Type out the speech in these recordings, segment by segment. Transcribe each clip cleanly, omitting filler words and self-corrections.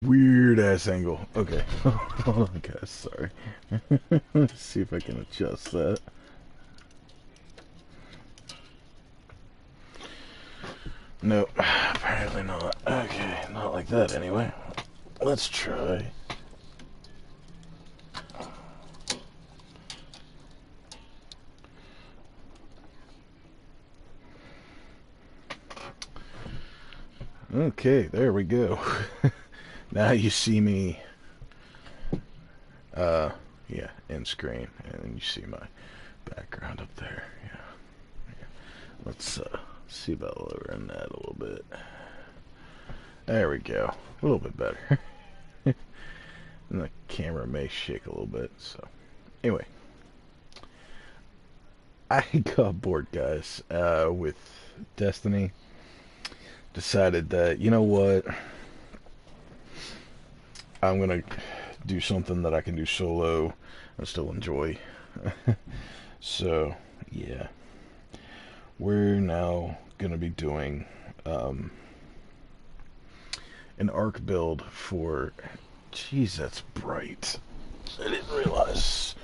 Weird ass angle. Okay. Hold on, guys. Sorry. Let's see if I can adjust that. Nope. Apparently not. Okay. Not like that anyway. Let's try. Okay. There we go. Now you see me. Yeah, in screen. And you see my background up there. Yeah. Let's see about lowering that a little bit. There we go. A little bit better. And the camera may shake a little bit, so anyway. I got bored, guys, with Destiny. Decided that, you know what? I'm gonna do something that I can do solo and still enjoy. So, yeah. We're now gonna be doing an ARK build for... Jeez, that's bright. I didn't realize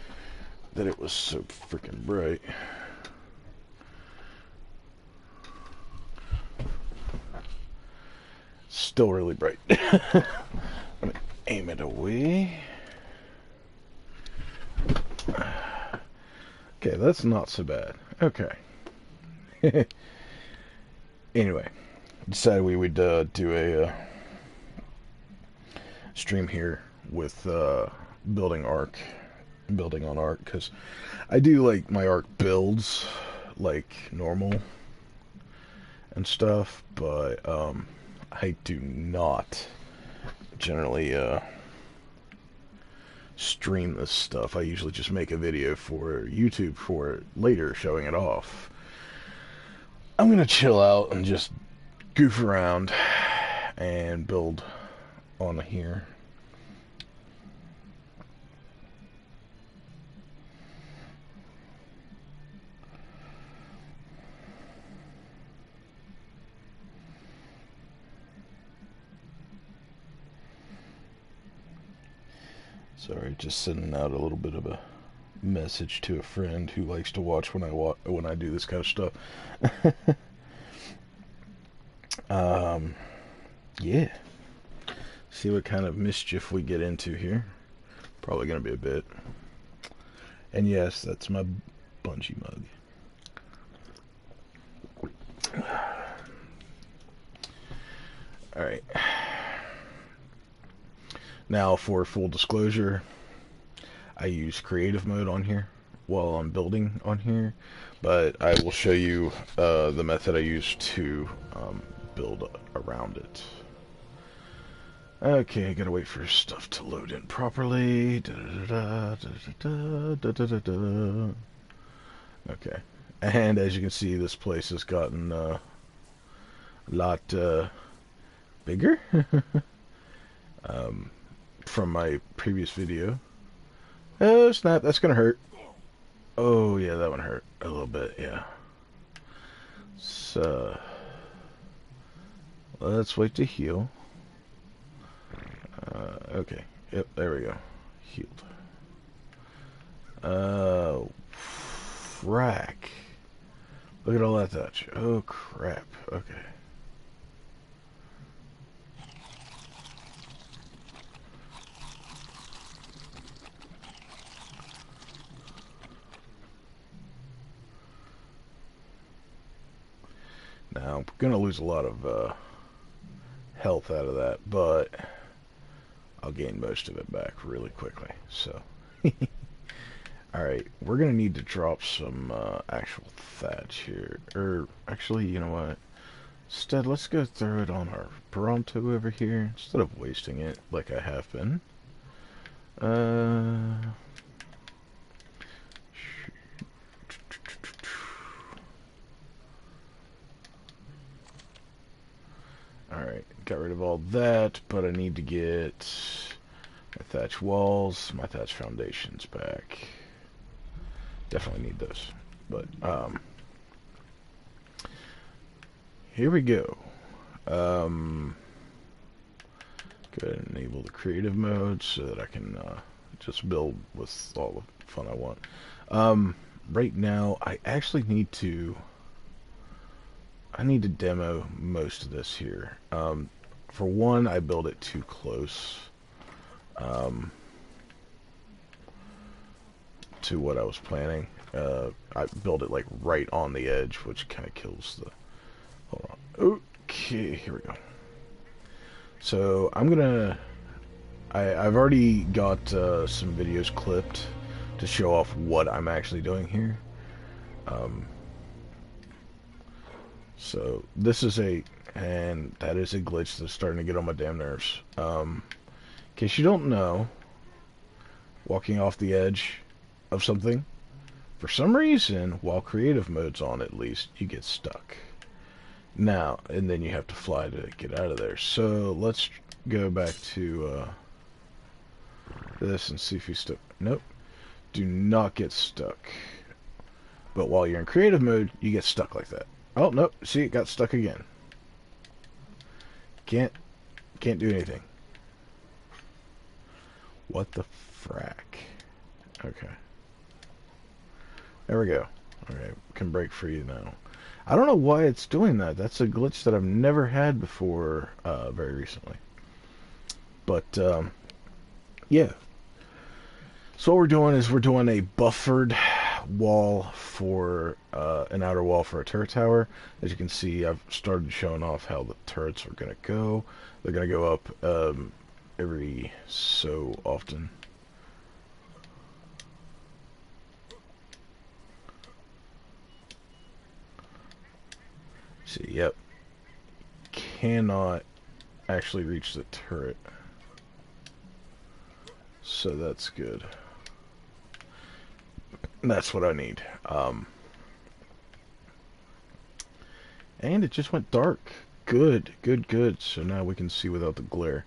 that it was so freaking bright. Still really bright. Let me aim it away. Okay, that's not so bad. Okay. Anyway, decided we would do a stream here with building on ARK, because I do like my ARK builds like normal and stuff, but I do not generally stream this stuff. I usually just make a video for YouTube for it later, showing it off. I'm gonna chill out and just goof around and build on here. Sorry, just sending out a little bit of a message to a friend who likes to watch when I do this kind of stuff. Yeah. See what kind of mischief we get into here. Probably gonna be a bit. And yes, that's my Bungie mug. Alright. Now, for full disclosure, I use creative mode on here while I'm building on here, but I will show you the method I use to build around it. Okay, gotta wait for stuff to load in properly. Okay, and as you can see, this place has gotten a lot bigger from my previous video. Oh snap, that's gonna hurt. Oh yeah, that one hurt a little bit, yeah. So let's wait to heal. Okay, yep, there we go. Healed. Frack. Look at all that touch. Oh crap, okay. Now, I'm gonna lose a lot of health out of that, but I'll gain most of it back really quickly. So, alright, we're gonna need to drop some actual thatch here. Or, actually, you know what? Instead, let's go throw it on our Bronto over here, instead of wasting it like I have been. Alright, got rid of all that, but I need to get my thatch walls, my thatch foundations back. Definitely need those. But, here we go. Go ahead and enable the creative mode so that I can just build with all the fun I want. Right now, I actually need to demo most of this here. For one, I built it too close to what I was planning. I built it like right on the edge, which kind of kills the... Hold on. Okay, here we go. So I'm gonna... I've already got some videos clipped to show off what I'm actually doing here. So this is and that is a glitch that's starting to get on my damn nerves. In case you don't know, walking off the edge of something, for some reason, while creative mode's on at least, you get stuck. Now, and then you have to fly to get out of there. So let's go back to this and see if you stuck. Nope. Do not get stuck. But while you're in creative mode, you get stuck like that. Oh, nope. See, it got stuck again. Can't do anything. What the frack? Okay. There we go. Alright, can break free now. I don't know why it's doing that. That's a glitch that I've never had before very recently. But, yeah. So what we're doing is we're doing a buffered wall for an outer wall for a turret tower. As you can see, I've started showing off how the turrets are going to go. They're going to go up every so often. See, yep. Cannot actually reach the turret. So that's good. That's what I need. And it just went dark. Good, good, good. So now we can see without the glare.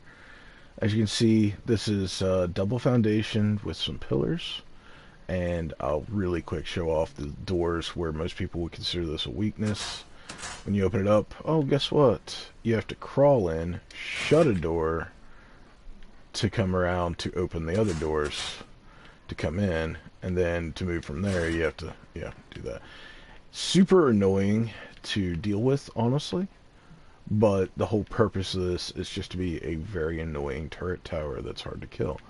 As you can see, this is double foundation with some pillars. And I'll really quick show off the doors where most people would consider this a weakness. When you open it up, oh, guess what? You have to crawl in, shut a door to come around to open the other doors to come in, and then to move from there, you have to, yeah, do that. Super annoying to deal with, honestly, but the whole purpose of this is just to be a very annoying turret tower that's hard to kill.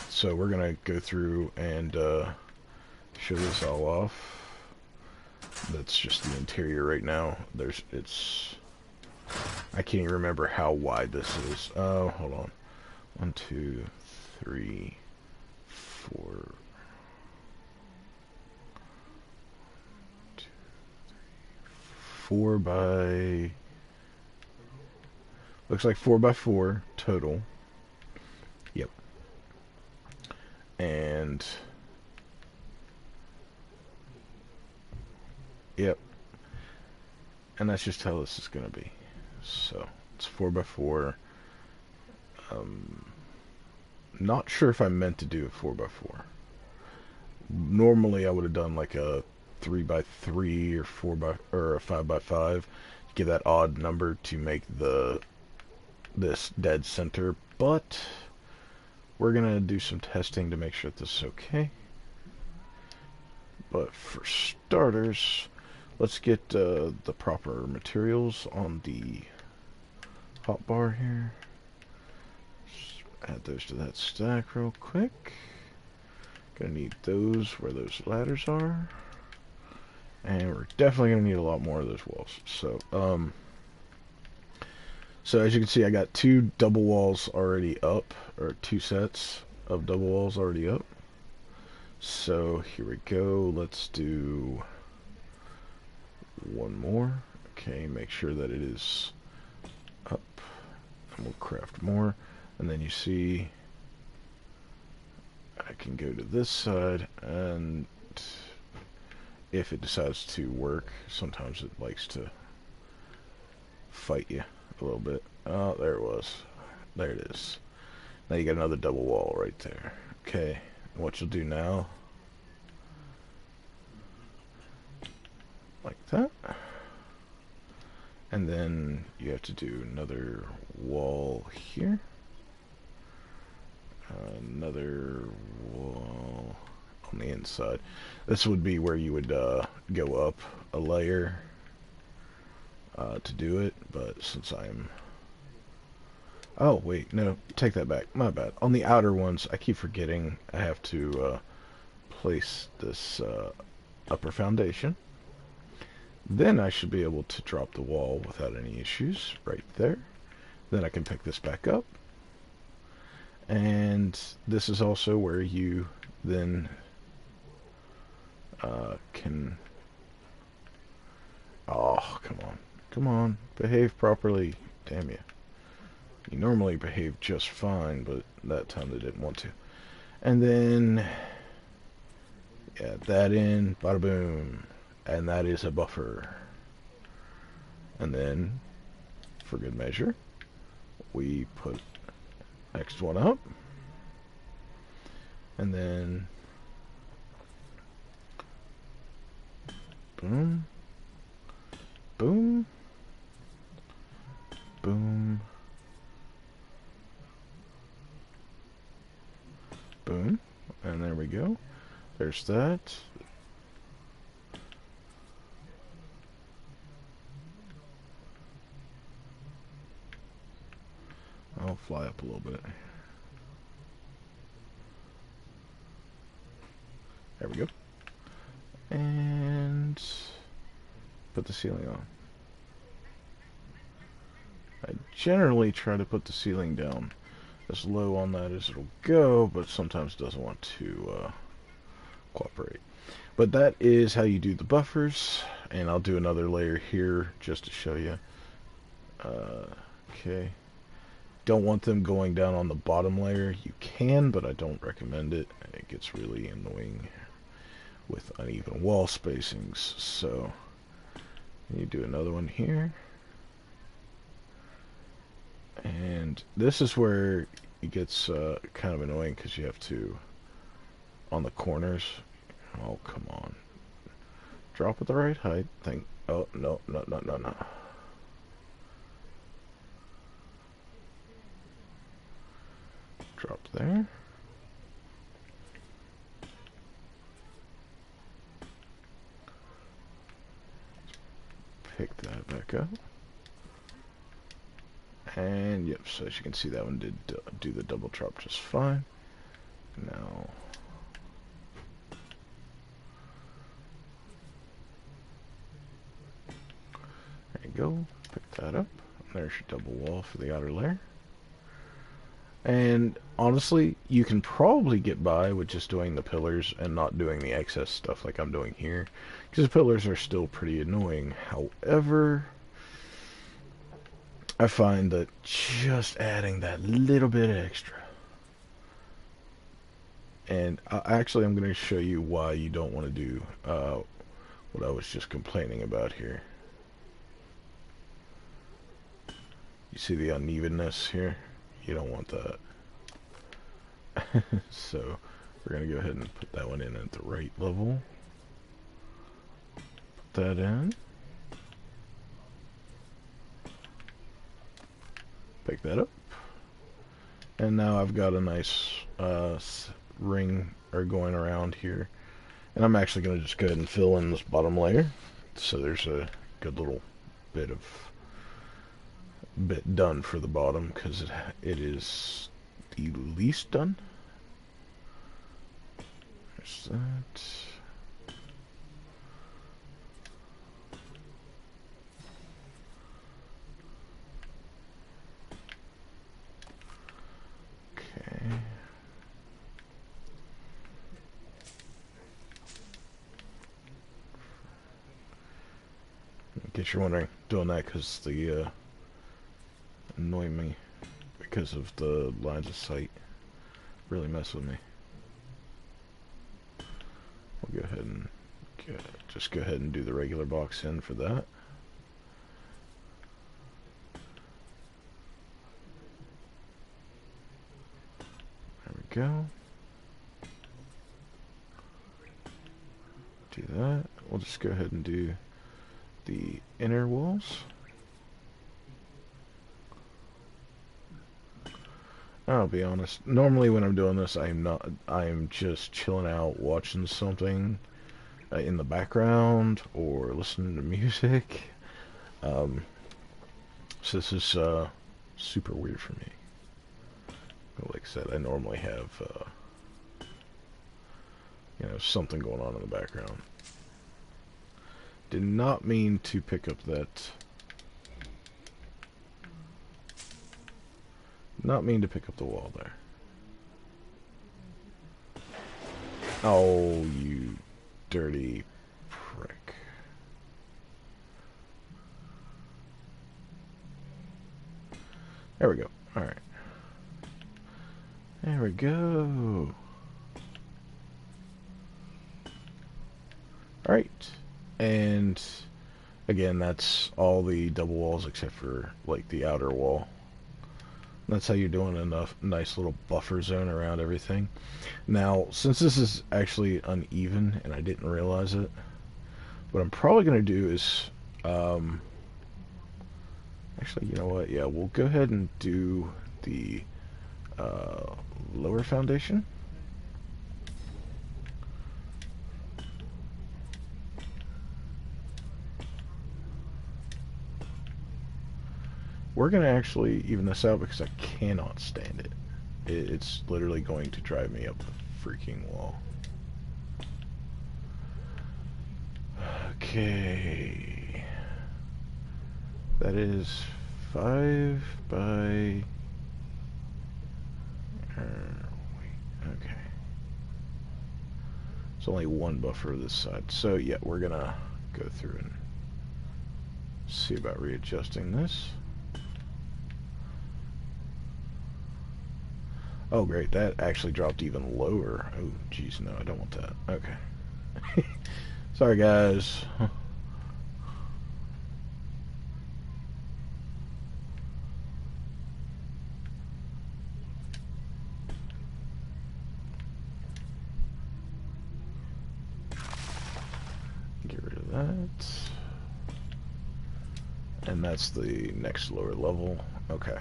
So we're gonna go through and show this all off. That's just the interior right now. I can't even remember how wide this is. Oh, hold on. 1, 2, 3, 4. 4 by... Looks like 4 by 4 total. Yep. And... Yep. And that's just how this is going to be. So, it's 4 by 4. Not sure if I meant to do a 4 by 4. Normally I would have done like a 3 by 3 or 4 by or a 5 by 5. Give that odd number to make this dead center, but we're gonna do some testing to make sure that this is okay. But for starters, let's get the proper materials on the hotbar here. Just add those to that stack real quick. Gonna need those where those ladders are. And we're definitely gonna need a lot more of those walls. So, so as you can see, I got 2 double walls already up, or 2 sets of double walls already up. So here we go. Let's do one more. Okay, make sure that it is up, and we'll craft more. And then you see I can go to this side, and if it decides to work, sometimes it likes to fight you a little bit. Oh, there it was. There it is. Now you got another double wall right there. Okay, and what you'll do now, like that, And then you have to do another wall here. Another wall on the inside. This would be where you would go up a layer to do it, but since I'm... Oh, wait, no, take that back. My bad. On the outer ones, I keep forgetting I have to place this upper foundation. Then I should be able to drop the wall without any issues right there. Then I can pick this back up. And this is also where you then can... Oh, come on. Come on. Behave properly. Damn you. You normally behave just fine, but that time they didn't want to. And then... Yeah, that in. Bada boom. And that is a buffer. And then, for good measure, we put next one up. And then... Boom. Boom. Boom. Boom. And there we go. There's that. I'll fly up a little bit. There we go. And put the ceiling on. I generally try to put the ceiling down as low on that as it'll go, but sometimes it doesn't want to cooperate. But that is how you do the buffers, and I'll do another layer here just to show you. Okay. Don't want them going down on the bottom layer. You can, but I don't recommend it. It gets really annoying with uneven wall spacings. So you do another one here. And this is where it gets kind of annoying because you have to, on the corners, oh come on, drop at the right height. Oh no, no, no, no, no. Drop there. Pick that back up. And yep, so as you can see, that one did do the double drop just fine. Now, there you go. Pick that up. There's your double wall for the outer layer. And honestly, you can probably get by with just doing the pillars and not doing the excess stuff like I'm doing here, because the pillars are still pretty annoying. However, I find that just adding that little bit extra, and actually I'm going to show you why you don't want to do what I was just complaining about here. You see the unevenness here? You don't want that. So we're going to go ahead and put that one in at the right level. Put that in. Pick that up. And now I've got a nice ring going around here. And I'm actually going to just go ahead and fill in this bottom layer. So there's a good little bit done for the bottom, because it is the least done. There's that. Okay. In case you're wondering, doing that because the annoy me because of the lines of sight. Really mess with me. We'll go ahead and just go ahead and do the regular box in for that. There we go. Do that. We'll just go ahead and do the inner walls. I'll be honest. Normally when I'm doing this, I'm not. I'm just chilling out, watching something in the background or listening to music. Um, so this is super weird for me. Like I said, I normally have something going on in the background. Did not mean to pick up that. Not mean to pick up the wall there. Oh, you dirty prick. There we go. Alright. There we go. Alright. And again, that's all the double walls except for like the outer wall. That's how you're doing enough nice little buffer zone around everything. Now, since this is actually uneven and I didn't realize it, what I'm probably going to do is actually, you know what? Yeah, we'll go ahead and do the lower foundation. We're going to actually even this out because I cannot stand it. It's literally going to drive me up the freaking wall. Okay. That is 5 by... okay. It's only one buffer this side. So yeah, we're going to go through and see about readjusting this. Oh great, that actually dropped even lower. Oh jeez, no, I don't want that. Okay. Sorry guys. Get rid of that. And that's the next lower level. Okay.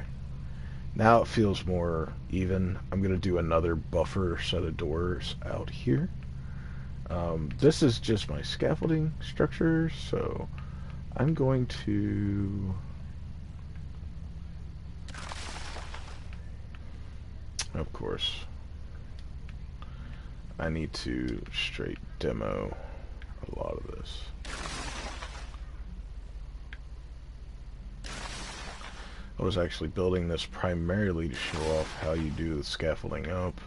Now it feels more even. I'm going to do another buffer set of doors out here. This is just my scaffolding structure, so I'm going to... Of course, I need to straight demo a lot of this. I was actually building this primarily to show off how you do the scaffolding up,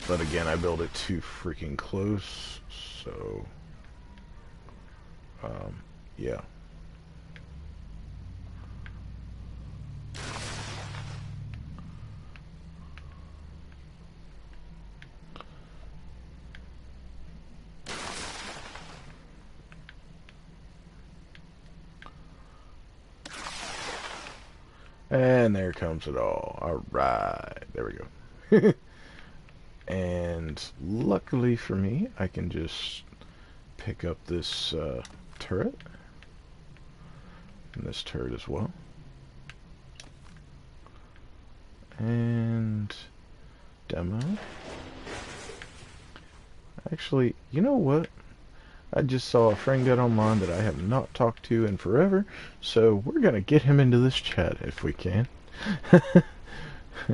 but again, I built it too freaking close, so yeah. And there comes it all. Alright, there we go. And luckily for me, I can just pick up this turret. And this turret as well. And demo. Actually, you know what? I just saw a friend get online that I have not talked to in forever, so we're gonna get him into this chat if we can.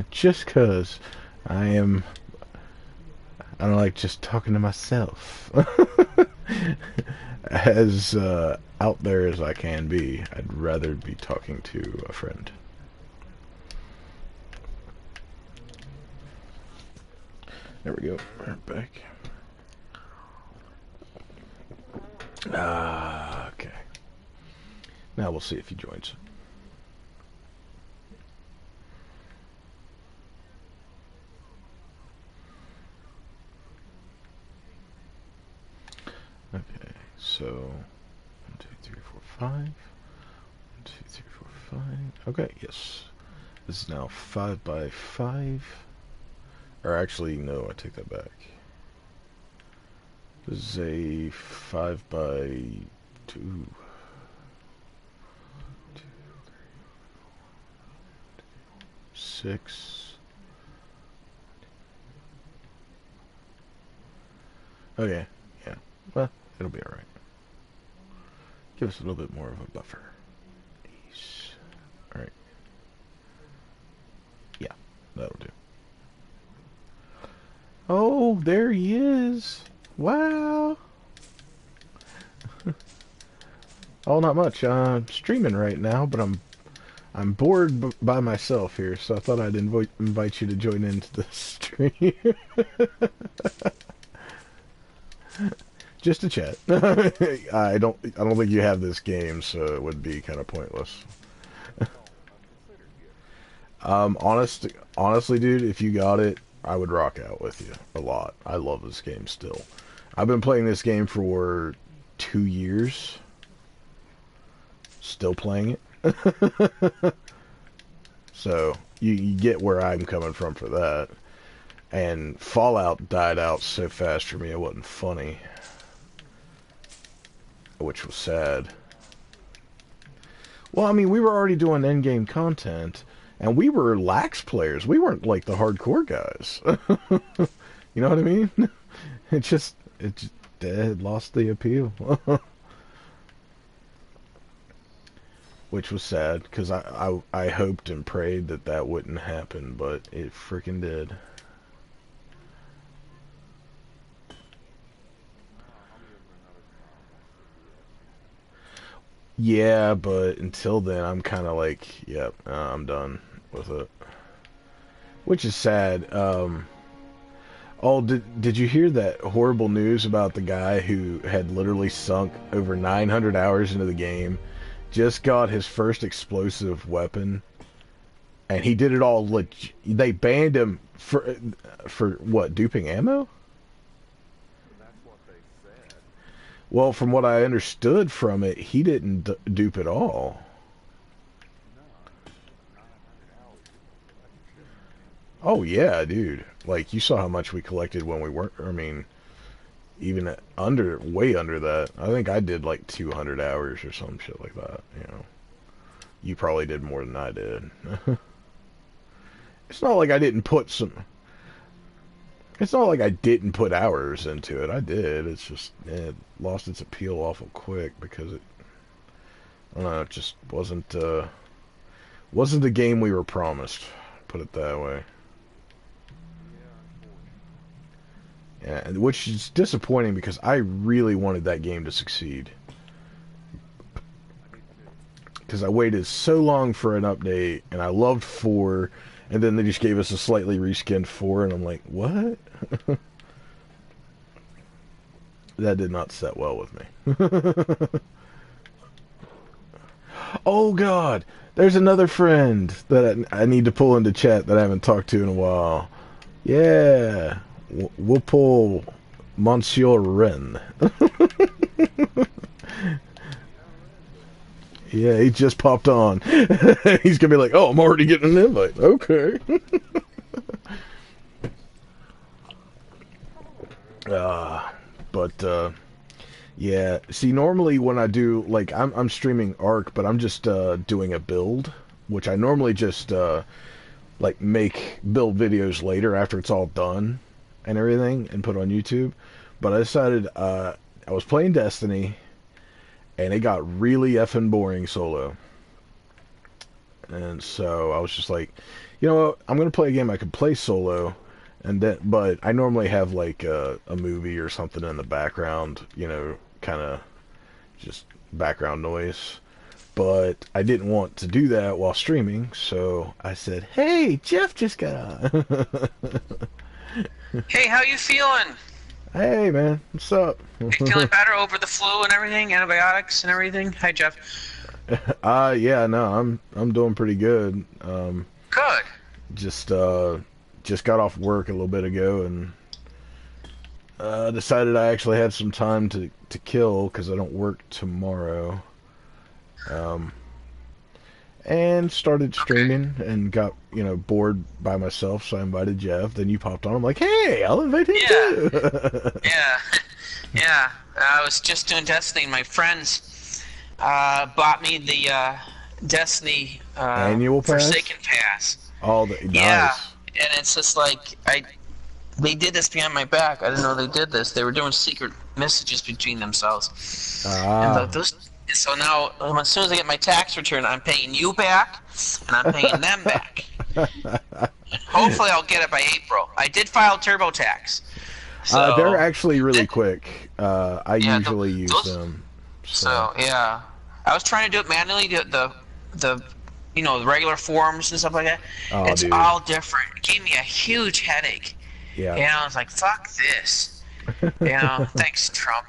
Just cause I don't like just talking to myself. As out there as I can be, I'd rather be talking to a friend. There we go, right back. Okay. Now we'll see if he joins. Okay, so 1, 2, 3, 4, 5. 1, 2, 3, 4, 5. Okay, yes. This is now 5 by 5. Or actually, no, I take that back. This is a 5 by 2. 6. Okay, yeah. Well, it'll be alright. Give us a little bit more of a buffer. Alright. Yeah, that'll do. Oh, there he is. Wow. Oh, not much. I'm streaming right now, but I'm bored by myself here, so I thought I'd invite you to join into the stream. Just to chat. I don't think you have this game, so it would be kind of pointless. Honestly, dude, if you got it, I would rock out with you a lot. I love this game still. I've been playing this game for 2 years. Still playing it. So, you get where I'm coming from for that. And Fallout died out so fast for me it wasn't funny. Which was sad. Well, I mean, we were already doing endgame content, and we were lax players. We weren't like the hardcore guys. You know what I mean? It just lost the appeal. Which was sad, because I hoped and prayed that that wouldn't happen, but it freaking did. Yeah, but until then, I'm kind of like, yep, I'm done with it. Which is sad. Oh, did you hear that horrible news about the guy who had literally sunk over 900 hours into the game, just got his first explosive weapon, and he did it all they banned him for what, duping ammo? Well, from what I understood from it, he didn't dupe at all. Oh yeah, dude. Like, you saw how much we collected when we weren't, I mean, even way under that. I think I did like 200 hours or some shit like that, you know. You probably did more than I did. It's not like I didn't put some... It's not like I didn't put hours into it. I did. It's just, it lost its appeal awful quick because it... I don't know, it just wasn't the game we were promised. Put it that way. Yeah, which is disappointing because I really wanted that game to succeed. Because I waited so long for an update, and I loved 4, and then they just gave us a slightly reskinned 4, and I'm like, what? That did not set well with me. Oh god! There's another friend that I need to pull into chat that I haven't talked to in a while. Yeah! We'll pull Monsieur Ren. Yeah, he just popped on. He's gonna be like, oh, I'm already getting an invite. Okay. But yeah. See, normally when I do, like, I'm streaming ARK, but I'm just doing a build, which I normally just like build videos later after it's all done and everything and put on YouTube. But I decided I was playing Destiny, and it got really effing boring solo. And so I was just like, you know what? I'm gonna play a game I can play solo, and then, but I normally have like a movie or something in the background, you know, kind of just background noise. But I didn't want to do that while streaming, so I said, "Hey, Jeff just got on." Hey, how you feeling? Hey, man, what's up? You feeling better over the flu and everything, antibiotics and everything? Hi, Jeff. Yeah, no, I'm doing pretty good. Good. Just got off work a little bit ago and decided I actually had some time to kill because I don't work tomorrow. And started streaming and got, you know, bored by myself, so I invited Jeff. Then you popped on. I'm like, hey, I'll invite him too. Yeah. Yeah. I was just doing Destiny. My friends bought me the Destiny Annual pass? Forsaken Pass. All the nice. Yeah. And it's just like They did this behind my back. I didn't know they did this. They were doing secret messages between themselves. And Ah. those. So now, as soon as I get my tax return, I'm paying you back, and I'm paying them back. Hopefully, I'll get it by April. I did file TurboTax. They're So, actually really quick. I yeah, usually use those. them. So So yeah, I was trying to do it manually. The the regular forms and stuff like that. oh, It's dude. all different. It gave me a huge headache. Yeah. And I was like, fuck this. Thanks, Trump.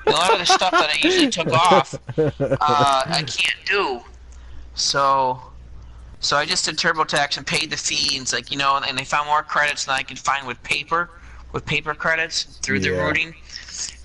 A lot of the stuff that I usually took off, I can't do. So, so I just did TurboTax and paid the fee. And it's like, and they found more credits than I could find with paper credits through the Yeah. routing.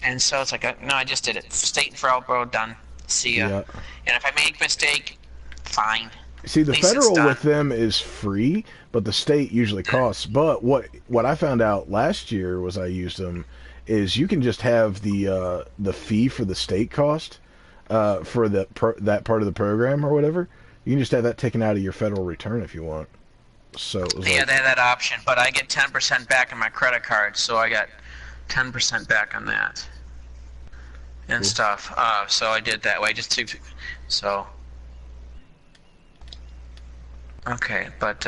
And so it's like, no, I just did it. State and federal, bro, done. See ya. Yeah. And if I make a mistake, fine. See, At the least it's federal done. with them is free, but the state usually costs. But what I found out last year was I used them is you can just have the fee for the state cost for that part of the program or whatever. You can just have that taken out of your federal return if you want. So it was Yeah, like, they had that option, but I get 10% back on my credit card, so I got 10% back on that and cool. stuff. So I did that way, just to, so. Okay, but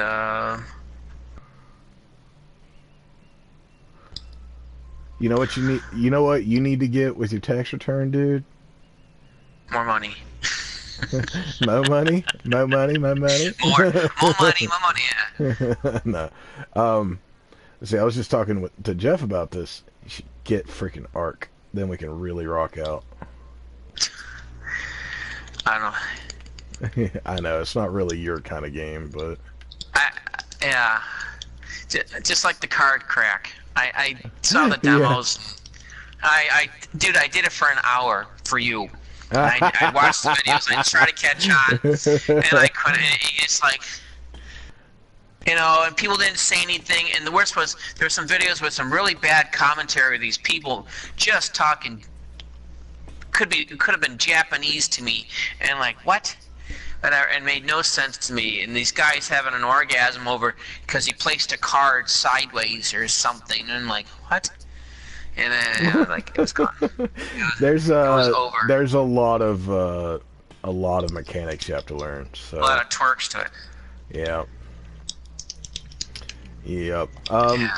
You know what you need? You know what you need to get with your tax return, dude? more money, Mo money, mo money, mo money. more money. Yeah. No. Um, See, I was just talking to Jeff about this. You should get freaking ARK. Then we can really rock out. I don't know. I know it's not really your kind of game, but I yeah, just like the card crack. I saw the yeah. demos. Dude, I did it for an hour for you. I watched the videos. I tried to catch on, and I couldn't. It's like, and people didn't say anything. And the worst was there were some videos with some really bad commentary. These people just talking could have been Japanese to me, and like what? And made no sense to me. And these guys having an orgasm over because he placed a card sideways or something. And I'm like, what? And then like it was gone. there's It was over. there's a lot of mechanics you have to learn. A lot So of twerks to it. yeah, yep. Yeah.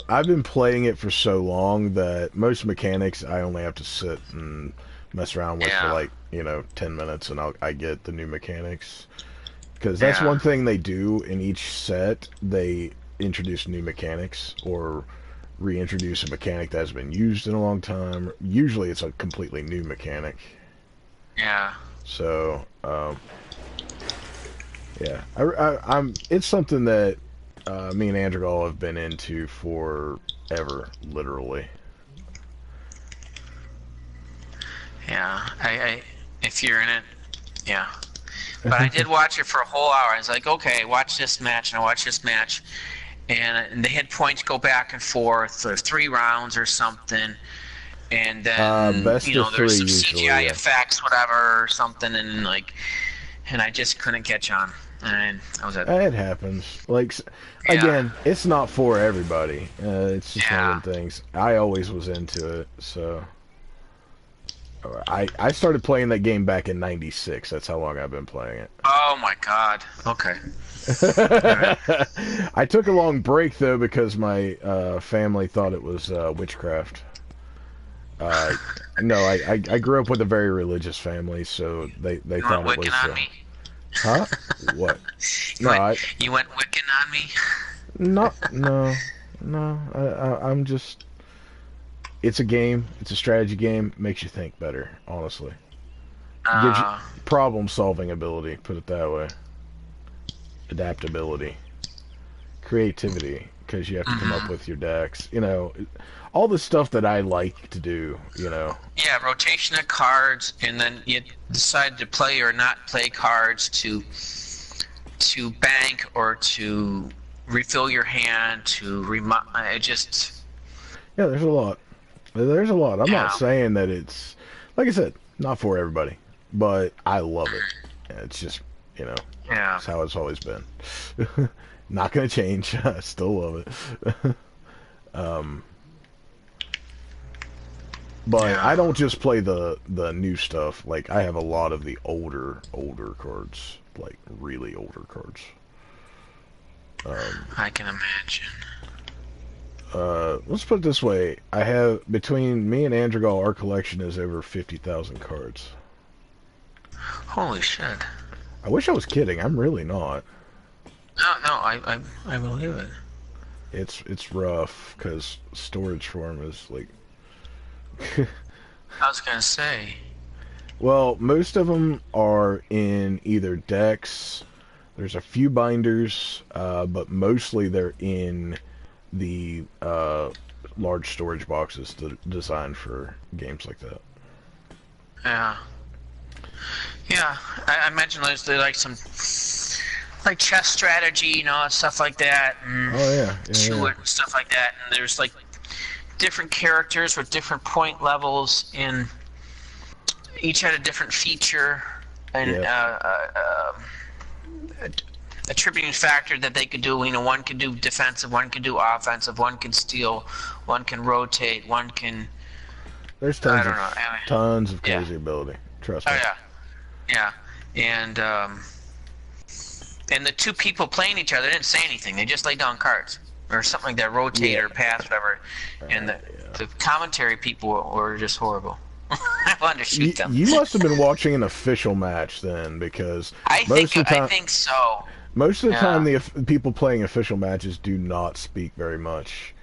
I've been playing it for so long that most mechanics I only have to sit and mess around with for Yeah. like 10 minutes, and I get the new mechanics. Because that's Yeah. one thing they do in each set. They introduce new mechanics or reintroduce a mechanic that has been used in a long time. Usually it's a completely new mechanic. Yeah. So, yeah. I'm. It's something that me and Andrew have been into forever, literally. Yeah. If you're in it, yeah. But I did watch it for a whole hour. I was like, okay, watch this match, and I watched this match, and they had points go back and forth, or 3 rounds or something, and then Best of there was three some usually, CGI yeah. effects, whatever, or something, and I just couldn't catch on, and that was it. It happens. Like, Yeah. again, it's not for everybody. It's just one Yeah. of them things. I always was into it, so I started playing that game back in '96. That's how long I've been playing it. Oh my God. Okay. I took a long break though because my family thought it was witchcraft. No, I grew up with a very religious family, so they You thought went it was. Wiccan on me. Huh? What? You No, went, you went Wiccan on me. no. I'm just. It's a game. It's a strategy game. Makes you think better, honestly. Gives you problem-solving ability. Put it that way. Adaptability, creativity, because you have to come up with your decks. All the stuff that I like to do. Yeah, rotation of cards, and then you decide to play or not play cards to bank or to refill your hand to it just Yeah, there's a lot. There's a lot. I'm yeah. not saying that it's, like I said, not for everybody, but I love it. It's just, Yeah. that's how it's always been. Not gonna change. I still love it. Um, but Yeah. I don't just play the new stuff. Like I have a lot of the older cards, like really older cards. Um, I can imagine. let's put it this way: I have between me and Andregal, our collection is over 50,000 cards. Holy shit. I wish I was kidding. I'm really not. No, I believe it. It's rough because storage for 'em is like. I was gonna say. Well, most of them are in either decks. There's a few binders, but mostly they're in the large storage boxes designed for games like that. Yeah. Yeah, I imagine there's like some like chess strategy, you know, stuff like that, and Oh yeah, to it and stuff like that. And there's like different characters with different point levels, and each had a different feature and attributing factor that they could do. You know, one can do defensive, one can do offensive, one can steal, one can rotate, one can. There's tons of crazy ability. Trust me. Oh yeah, and the two people playing each other didn't say anything. They just laid down cards or something like that, rotate or pass, whatever. And the commentary people were just horrible. I wanted to shoot them. You must have been watching an official match then, because I think so. Most of the time, the people playing official matches do not speak very much.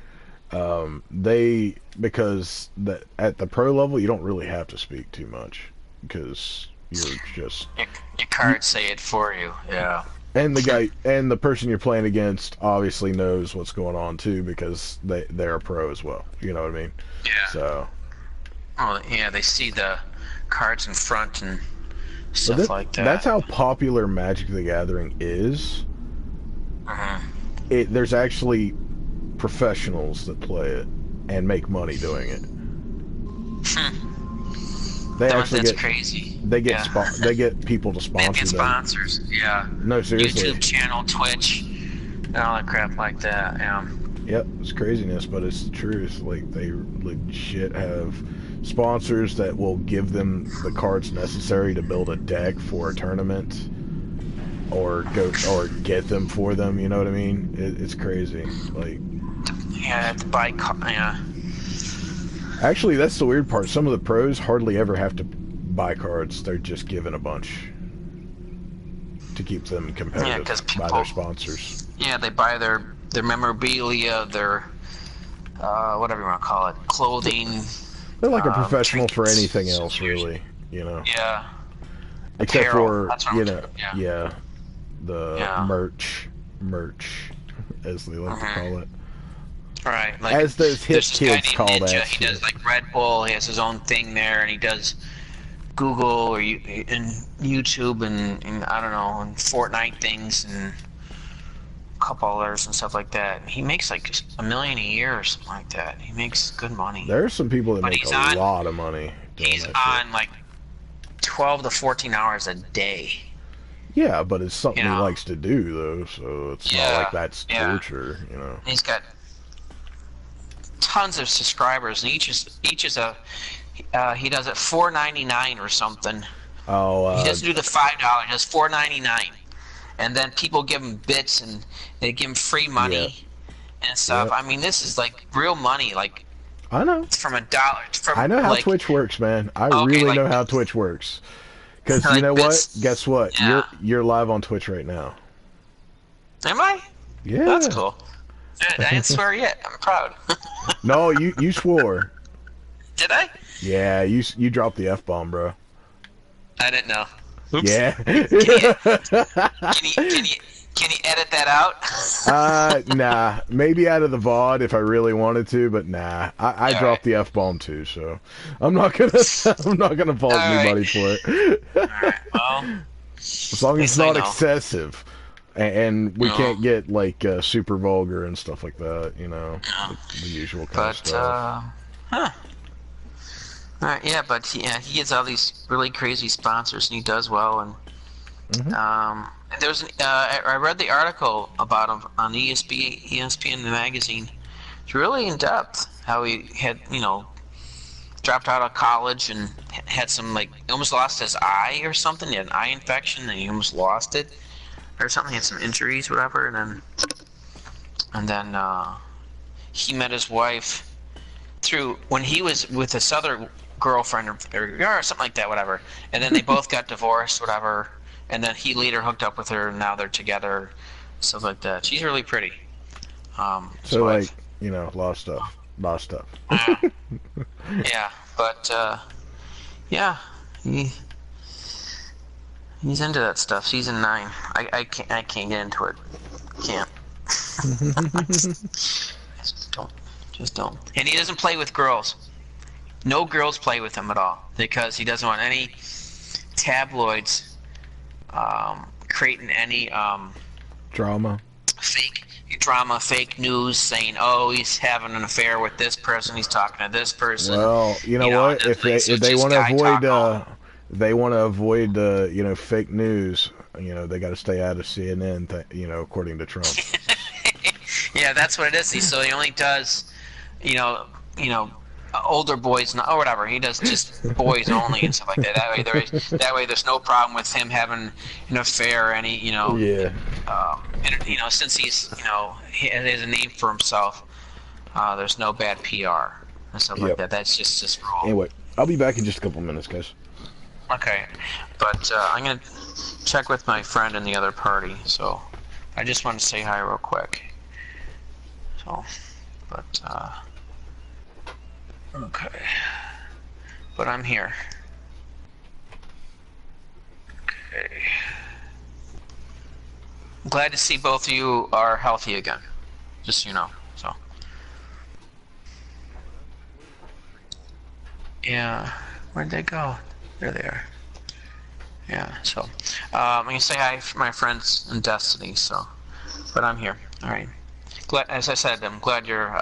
Because at the pro level, you don't really have to speak too much because you're just your cards say it for you. Yeah. And the person you're playing against obviously knows what's going on too because they're a pro as well. You know what I mean? Yeah. So. Oh yeah, they see the cards in front and stuff like that. That's how popular Magic the Gathering is. There's actually professionals that play it and make money doing it. That's crazy. They get they get people to sponsor them. They get sponsors. Yeah. No, seriously. YouTube channel, Twitch, and all that crap like that. Yeah. Yep, it's craziness, but it's the truth. Like they legit have sponsors that will give them the cards necessary to build a deck for a tournament, or get them for them. You know what I mean? It's crazy. Like. Yeah, to buy. Yeah. Actually, that's the weird part. Some of the pros hardly ever have to buy cards. They're just given a bunch to keep them competitive by their sponsors. Yeah, they buy their memorabilia, their whatever you want to call it, clothing. They're like a professional for anything else, really. You know. Yeah. Except Apparel. for the merch, as they like to call it. Right, like as those hip kids call that. He does like Red Bull. He has his own thing there, and he does Google or and YouTube and I don't know, and Fortnite things and a couple others and stuff like that. He makes like $1 million a year or something like that. He makes good money. There are some people that make a lot of money. He's on like 12 to 14 hours a day. Yeah, but it's something he likes to do though, so it's not like that's torture, you know. He's got tons of subscribers, and each is a he does it $4.99 or something. Oh, he doesn't do the $5. He does $4.99, and then people give him bits and they give him free money and stuff. I mean, this is like real money. Like I know. It's from $1. I know how Twitch works, man. I really know how Twitch works. Because you know what? Guess what? Yeah. You're live on Twitch right now. Am I? Yeah. That's cool. I didn't swear yet. I'm proud. No, you swore. Did I? Yeah, you dropped the F-bomb, bro. I didn't know. Oops. Yeah. Can you edit that out? Nah. Maybe out of the VOD if I really wanted to, but nah. I dropped the F-bomb too, so I'm not gonna fault anybody for it. Alright, well. As long as it's not excessive. And we can't get like super vulgar and stuff like that, you know, the usual kind of stuff. Alright, yeah, but he gets all these really crazy sponsors, and he does well. And there was I read the article about him on ESPN the magazine, It's really in depth how he had, dropped out of college and had some, like, almost lost his eye or something. He had an eye infection and he almost lost it or something. He had some injuries, whatever, and then he met his wife through when he was with this other girlfriend or something like that, whatever. And then they both got divorced, whatever. And then he later hooked up with her, and now they're together, stuff like that. She's really pretty. His So like, wife. lost stuff. Yeah, yeah, but yeah, he he's into that stuff. Season 9. I can't get into it. Can't. just don't. Just don't. And he doesn't play with girls. No girls play with him at all because he doesn't want any tabloids creating any Drama. fake drama, fake news saying, "Oh, he's having an affair with this person. He's talking to this person." Well, you know what? If they want to avoid fake news, they got to stay out of CNN. According to Trump. Yeah, that's what it is. So he only does, you know, older boys or whatever. He does just boys only and stuff like that. That way there's no problem with him having an affair or any, Yeah. since he has a name for himself. There's no bad PR and stuff like Yep. that. That's just this rule. Anyway, I'll be back in just a couple minutes, guys. Okay, but I'm gonna check with my friend in the other party. So I just want to say hi real quick. So, but okay, but I'm here. Okay. I'm glad to see both of you are healthy again. Just so you know. So. Yeah, where'd they go? There they are. Yeah, so I'm gonna say hi to my friends in Destiny. So, but I'm here. All right. Glad, as I said, I'm glad you're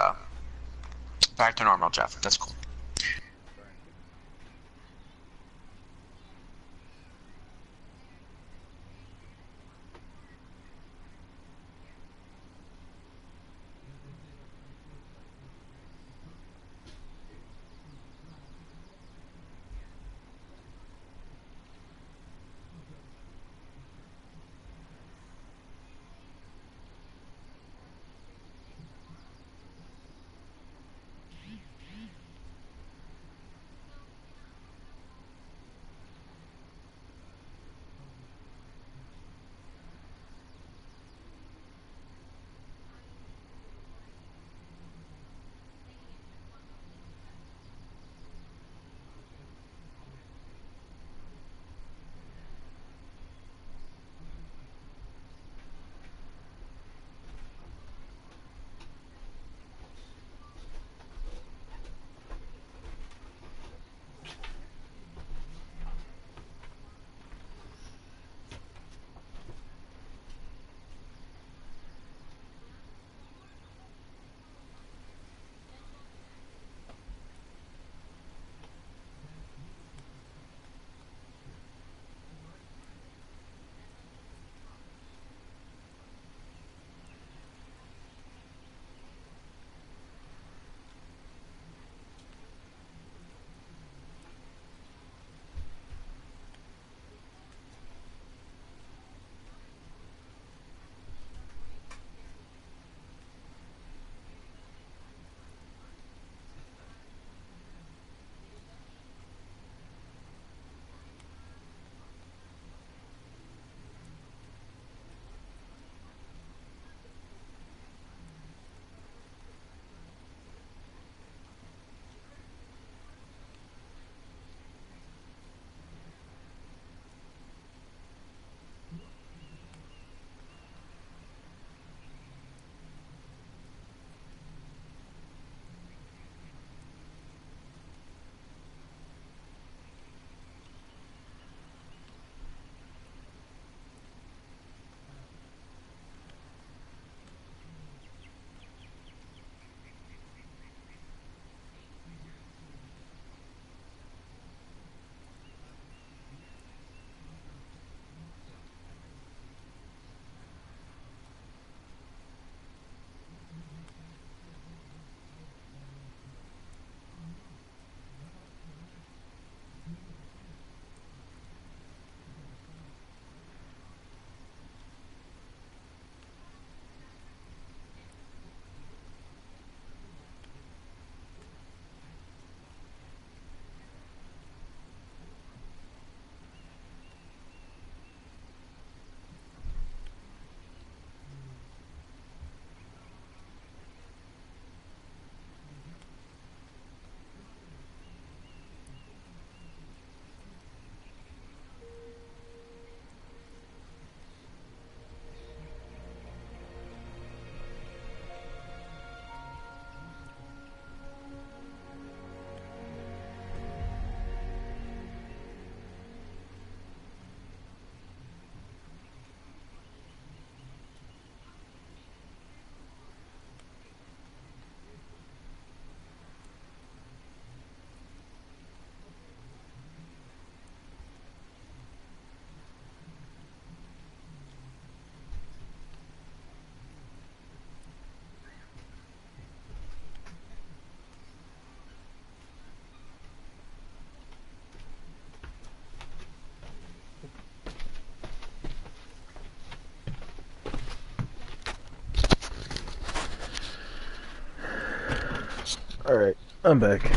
back to normal, Jeff. That's cool. Alright, I'm back.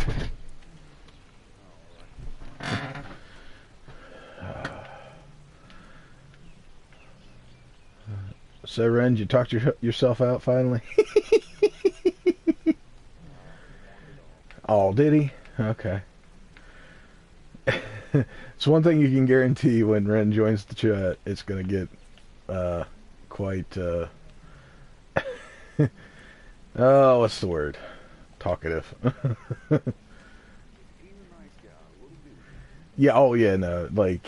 So, Ren, you talked yourself out finally? Oh, did he? Okay. It's one thing you can guarantee when Ren joins the chat, it's gonna get quite oh, what's the word? Talkative. Yeah, oh yeah, no, like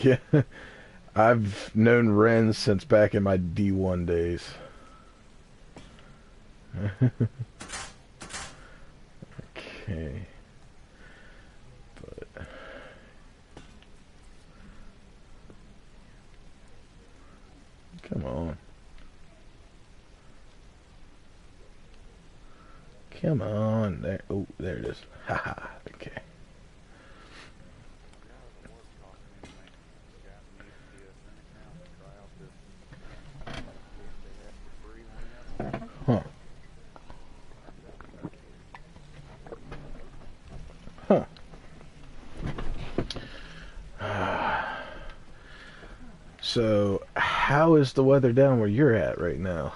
I've known Ren since back in my D1 days. Okay. But come on. Come on. There. Oh, there it is. Haha. Okay. Huh. Huh. So, how is the weather down where you're at right now?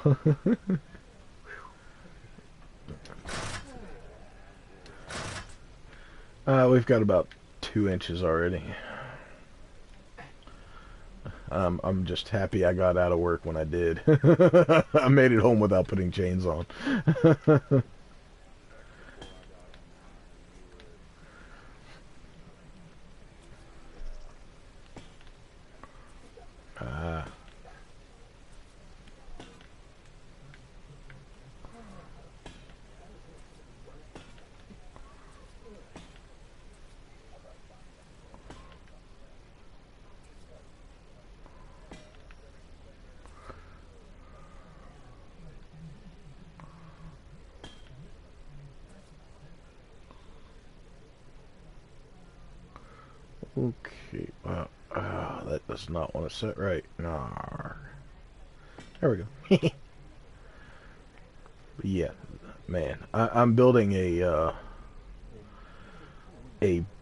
We've got about 2 inches already. I'm just happy I got out of work when I did. I made it home without putting chains on. Ah. Okay, that does not want to set right. Nah. There we go. Yeah, man, I'm building a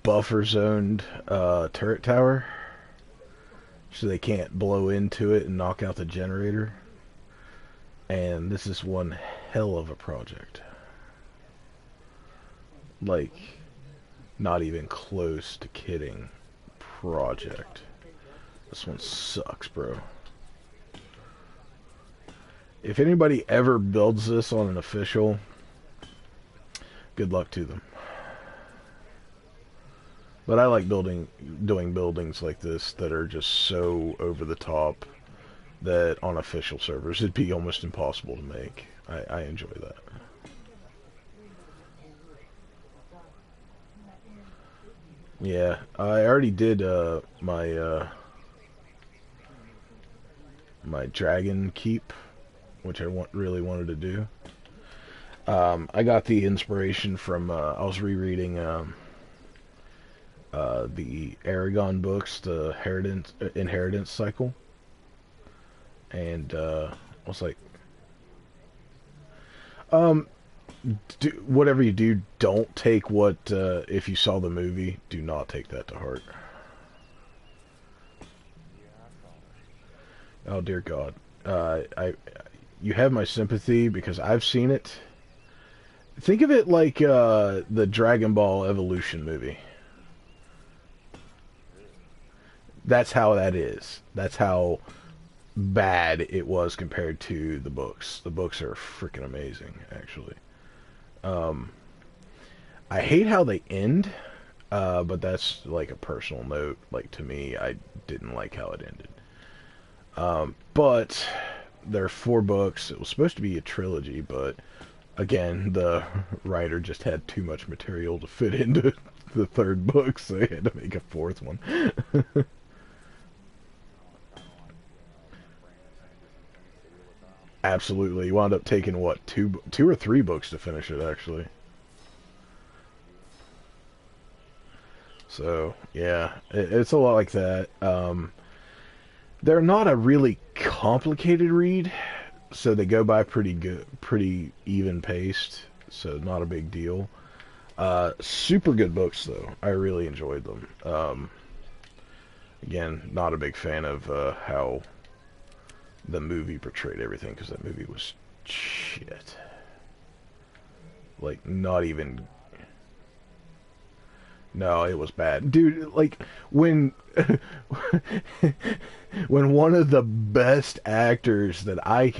buffer zoned turret tower so they can't blow into it and knock out the generator. And this is one hell of a project. Like, not even close to kidding project. This one sucks, bro. If anybody ever builds this on an official, good luck to them. But I like doing buildings like this that are just so over the top that on official servers it'd be almost impossible to make. I enjoy that. Yeah, I already did my my dragon keep, which I really wanted to do. I got the inspiration from I was rereading the Aragon books, the inheritance cycle, and I was like, whatever you do, don't take what if you saw the movie, do not take that to heart. Oh dear God, you have my sympathy because I've seen it. Think of it like the Dragon Ball Evolution movie. That's how that is. That's how bad it was compared to the books. The books are freaking amazing, actually. I hate how they end, but that's like a personal note. Like, to me, I didn't like how it ended. But there are 4 books. It was supposed to be a trilogy, but again, the writer just had too much material to fit into the 3rd book, so he had to make a 4th one. Absolutely. He wound up taking, what, two or 3 books to finish it, actually. So, yeah, it's a lot like that. They're not a really complicated read, so they go by pretty good, pretty even paced, so not a big deal. Super good books, though. I really enjoyed them. Again, not a big fan of how the movie portrayed everything, because that movie was shit. Like, not even... No, it was bad. Dude, like, when... when one of the best actors that I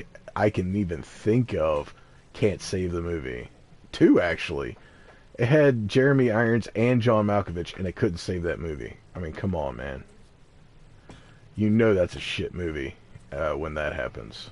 can even think of can't save the movie. Two, actually. It had Jeremy Irons and John Malkovich, and it couldn't save that movie. I mean, come on, man. You know that's a shit movie when that happens.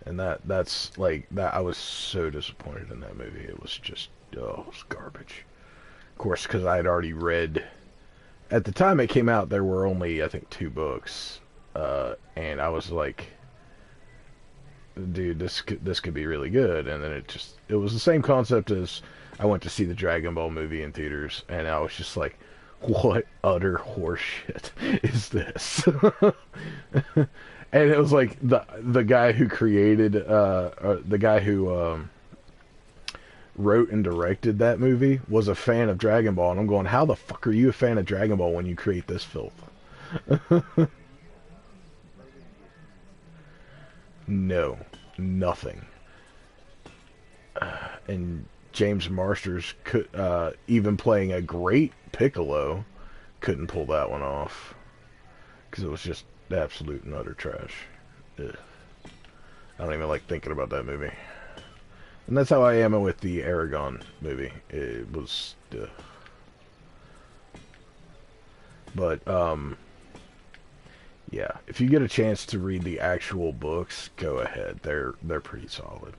And that's like that. I was so disappointed in that movie. It was just it was garbage. Of course, because I had already read. At the time it came out, there were only I think 2 books, and I was like, dude, this could be really good. And then it was the same concept as I went to see the Dragon Ball movie in theaters, and I was just like, what utter horseshit is this? And it was like the guy who created the guy who wrote and directed that movie was a fan of Dragon Ball, and I'm going, how the fuck are you a fan of Dragon Ball when you create this filth? No, nothing. And James Marsters could even playing a great Piccolo couldn't pull that one off because it was just absolute and utter trash. Ugh. I don't even like thinking about that movie. And that's how I am with the Aragon movie. It was... But, yeah. If you get a chance to read the actual books, go ahead. They're pretty solid.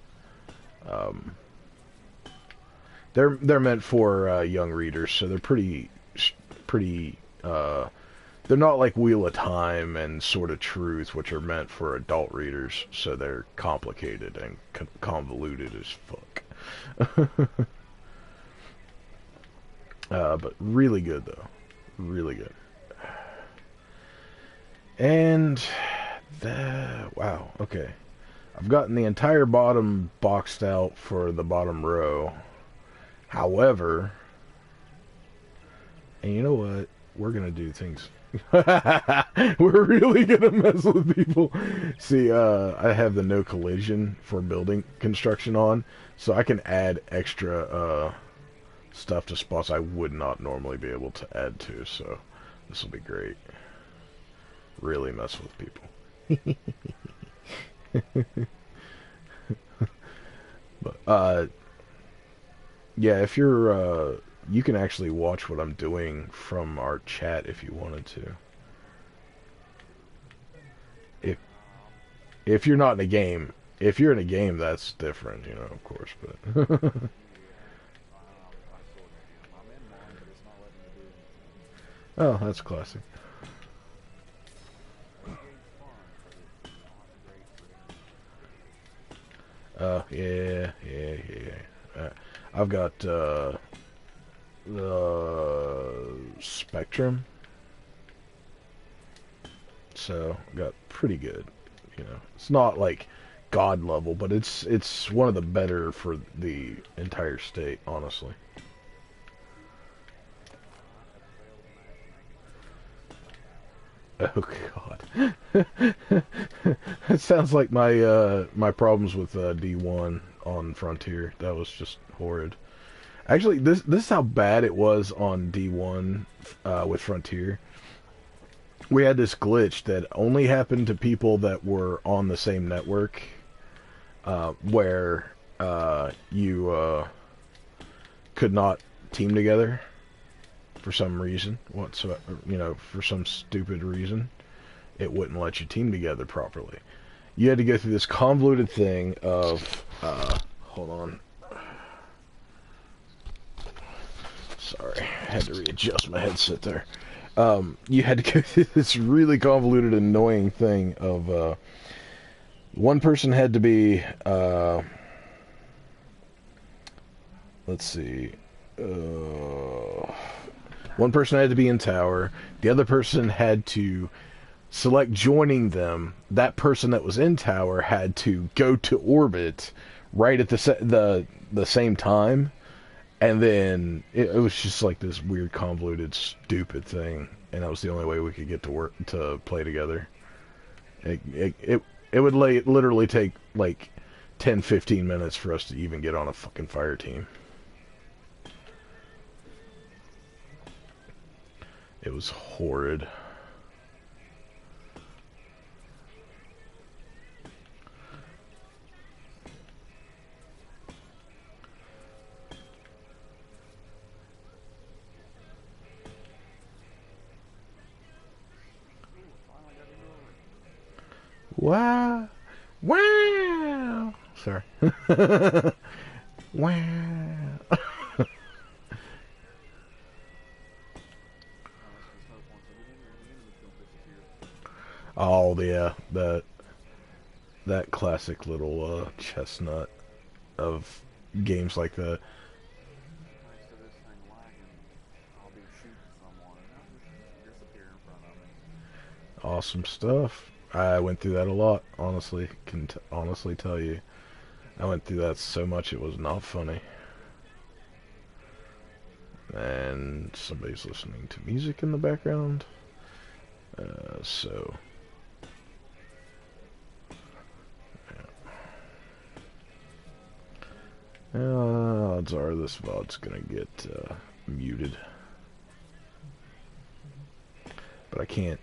They're meant for young readers, so they're pretty... they're not like Wheel of Time and Sword of Truth, which are meant for adult readers, so they're complicated and convoluted as fuck. But really good, though. Really good. And... wow, okay. I've gotten the entire bottom boxed out for the bottom row. However... And you know what? We're gonna do things... We're really gonna mess with people. See, I have the no collision for building construction on, so I can add extra stuff to spots I would not normally be able to add to, so this will be great. Really mess with people. But, yeah, if you're, you can actually watch what I'm doing from our chat if you wanted to. If you're not in a game. If you're in a game, that's different, you know, of course, but... Oh, that's classic. Yeah. I've got, the Spectrum. So, got pretty good, you know. It's not like God level, but it's one of the better for the entire state, honestly. Oh God, that sounds like my my problems with D1 on Frontier. That was just horrid. Actually, this is how bad it was on D1 with Frontier. We had this glitch that only happened to people that were on the same network, where you could not team together. For some reason whatsoever, you know, for some stupid reason, it wouldn't let you team together properly. You had to go through this convoluted thing of, hold on. Sorry, I had to readjust my headset there. You had to go through this really convoluted, annoying thing of, one person had to be, let's see, One person had to be in tower. The other person had to select joining them. That person that was in tower had to go to orbit right at the same time, and then it was just like this weird, convoluted, stupid thing. And that was the only way we could get to work to play together. It would literally take like 10, 15 minutes for us to even get on a fucking fire team. It was horrid. Wow. Wow. Sorry. Wow. Oh, yeah, that classic little chestnut of games like that. Awesome stuff. I went through that a lot, honestly. Can honestly tell you. I went through that so much it was not funny. And somebody's listening to music in the background. So... odds are this VOD's gonna get muted. But I can't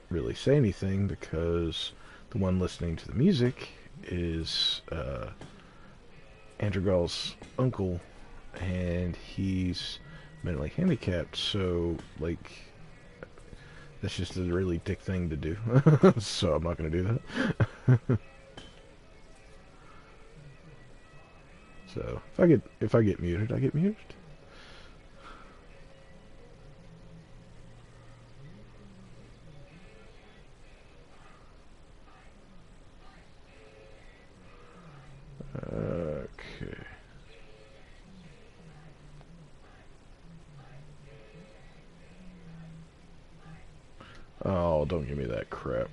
really say anything because the one listening to the music is Andrew Gall's uncle, and he's mentally handicapped, so, like, that's just a really dick thing to do. So I'm not gonna do that. So if I get muted, I get muted. Okay. Oh, don't give me that crap.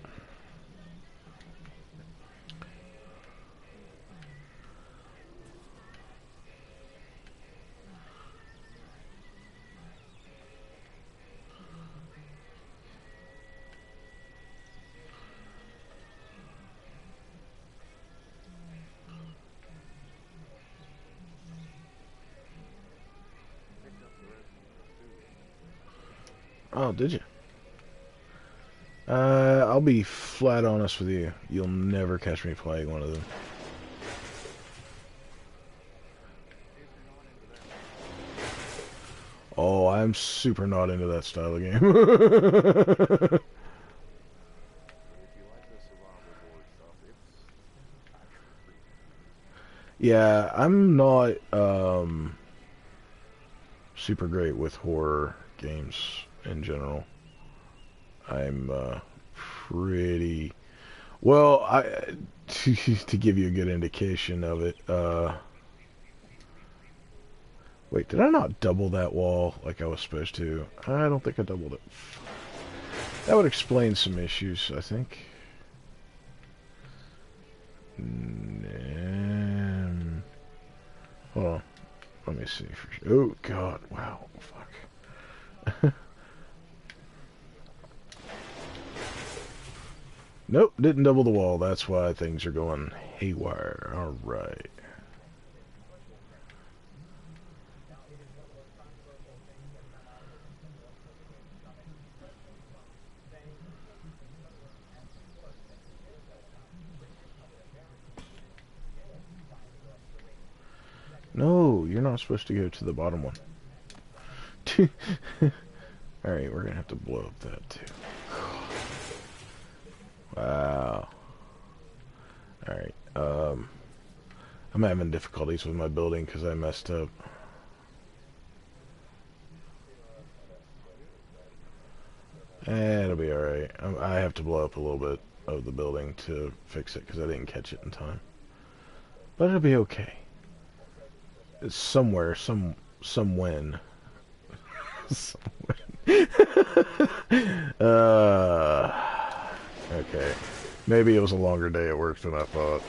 Oh, did you? I'll be flat honest with you. You'll never catch me playing one of them. Oh, I'm super not into that style of game. Yeah, I'm not super great with horror games in general. I'm pretty well. I to give you a good indication of it. Wait, did I not double that wall like I was supposed to? I don't think I doubled it. That would explain some issues, I think. Hold on. Let me see. Oh, God. Wow. Fuck. Nope, didn't double the wall. That's why things are going haywire. Alright. No, you're not supposed to go to the bottom one. Alright, we're gonna have to blow up that too. Wow. Alright, I'm having difficulties with my building because I messed up. It'll be alright. I have to blow up a little bit of the building to fix it because I didn't catch it in time. But it'll be okay. It's somewhere, some when. Some when. Okay. Maybe it was a longer day at work than I thought.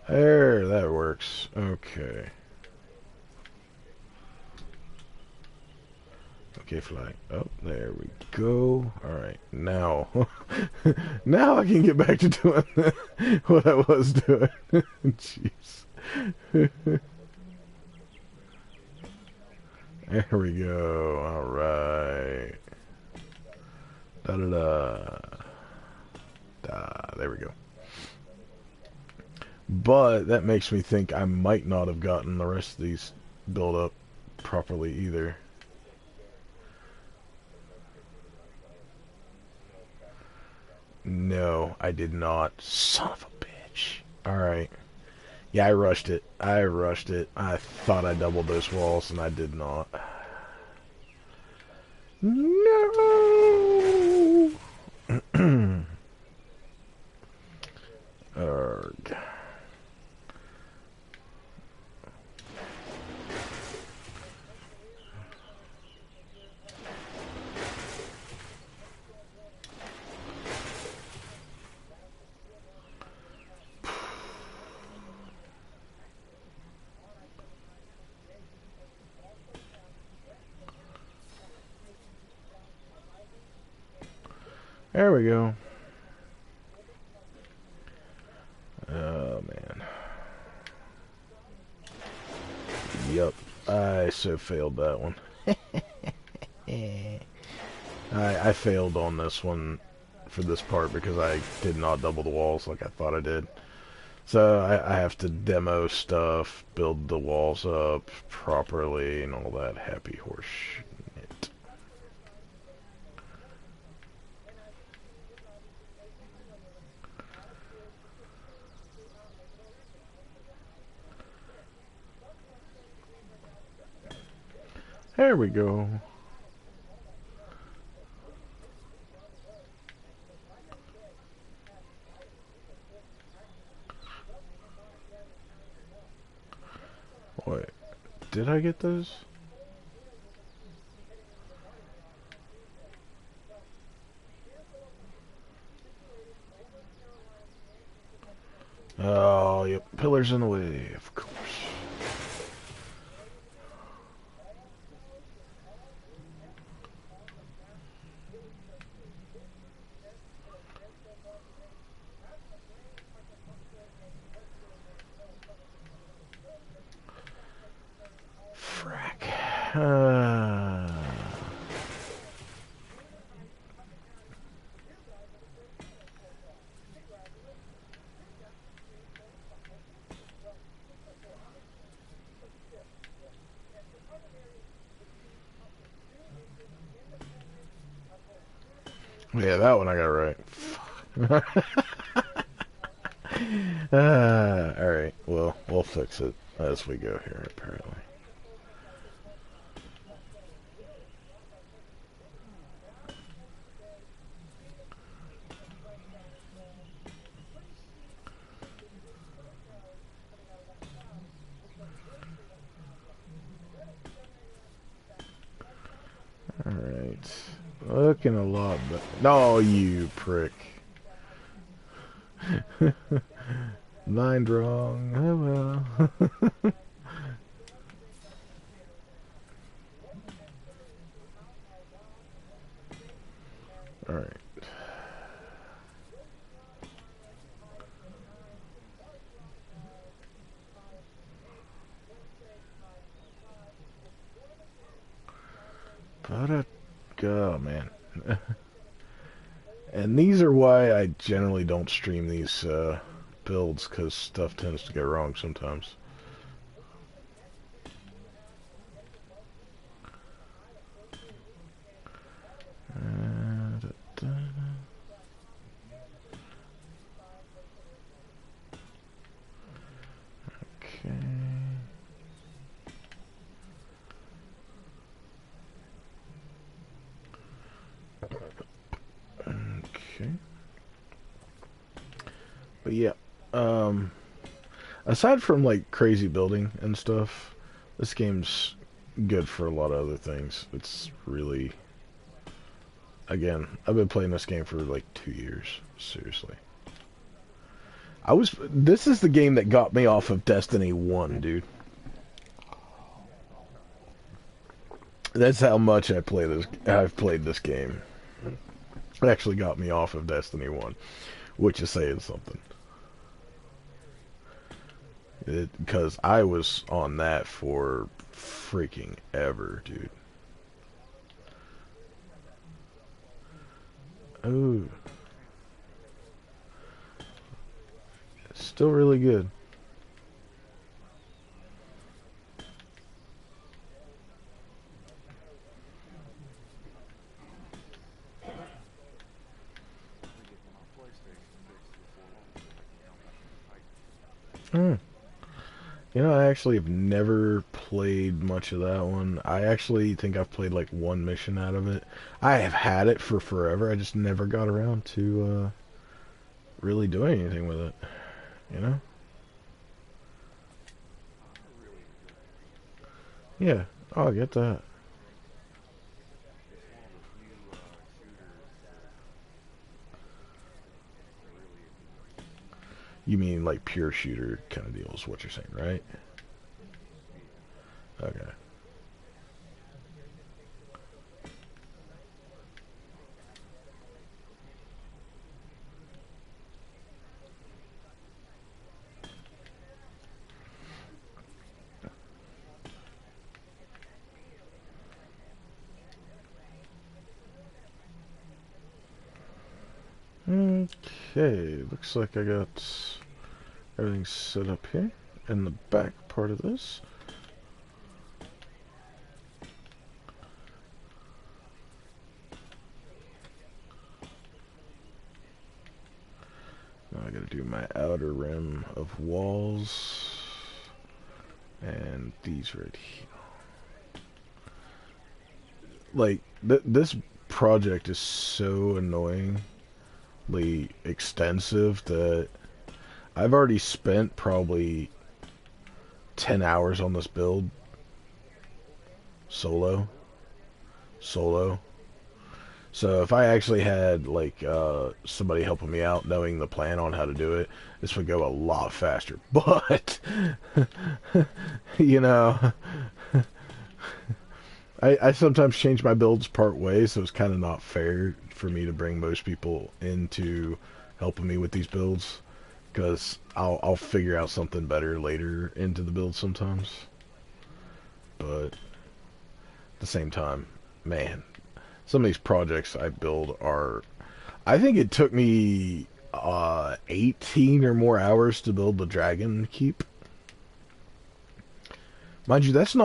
There, that works. Okay. Okay, fly. Oh, there we go. Alright, now. Now I can get back to doing what I was doing. Jeez. There we go. Alright. Da-da-da. Da. There we go. But that makes me think I might not have gotten the rest of these built up properly either. No, I did not. Son of a bitch. Alright. Yeah, I rushed it. I rushed it. I thought I doubled those walls, and I did not. No! Arg. There we go. Oh, man. Yup. I so failed that one. I failed on this one for this part because I did not double the walls like I thought I did. So I have to demo stuff, build the walls up properly, and all that happy horse shit. There we go. Wait, did I get those? Oh, yep, pillars in the way, of course. Frack. Yeah, that one I got right. Alright, well, we'll fix it as we go here, apparently. Alright. Looking a lot better. No, you prick. Mind wrong. Oh well. Alright. But oh man. And these are why I generally don't stream these builds, because stuff tends to go wrong sometimes. Da, da. Okay. Okay. But yeah, um, aside from like crazy building and stuff, this game's good for a lot of other things. It's really, again, I've been playing this game for like 2 years. Seriously. This is the game that got me off of Destiny 1, dude. That's how much I've played this game. It actually got me off of Destiny 1, which is saying something. Because I was on that for freaking ever, dude. Oh, still really good. Hmm. You know, I actually have never played much of that one. I actually think I've played like one mission out of it. I have had it for forever. I just never got around to really doing anything with it. You know? Yeah. Oh, I get that. You mean like pure shooter kind of deal is what you're saying, right? Okay. Okay, looks like I got everything set up here in the back part of this. Now I gotta do my outer rim of walls and these right here. Like, this project is so annoyingly extensive that I've already spent probably 10 hours on this build solo. Solo. So if I actually had like somebody helping me out, knowing the plan on how to do it, this would go a lot faster. But you know, I sometimes change my builds part way, so it's kind of not fair for me to bring most people into helping me with these builds because I'll figure out something better later into the build sometimes. But at the same time, man, some of these projects I build are. I think it took me 18 or more hours to build the dragon keep. Mind you, that's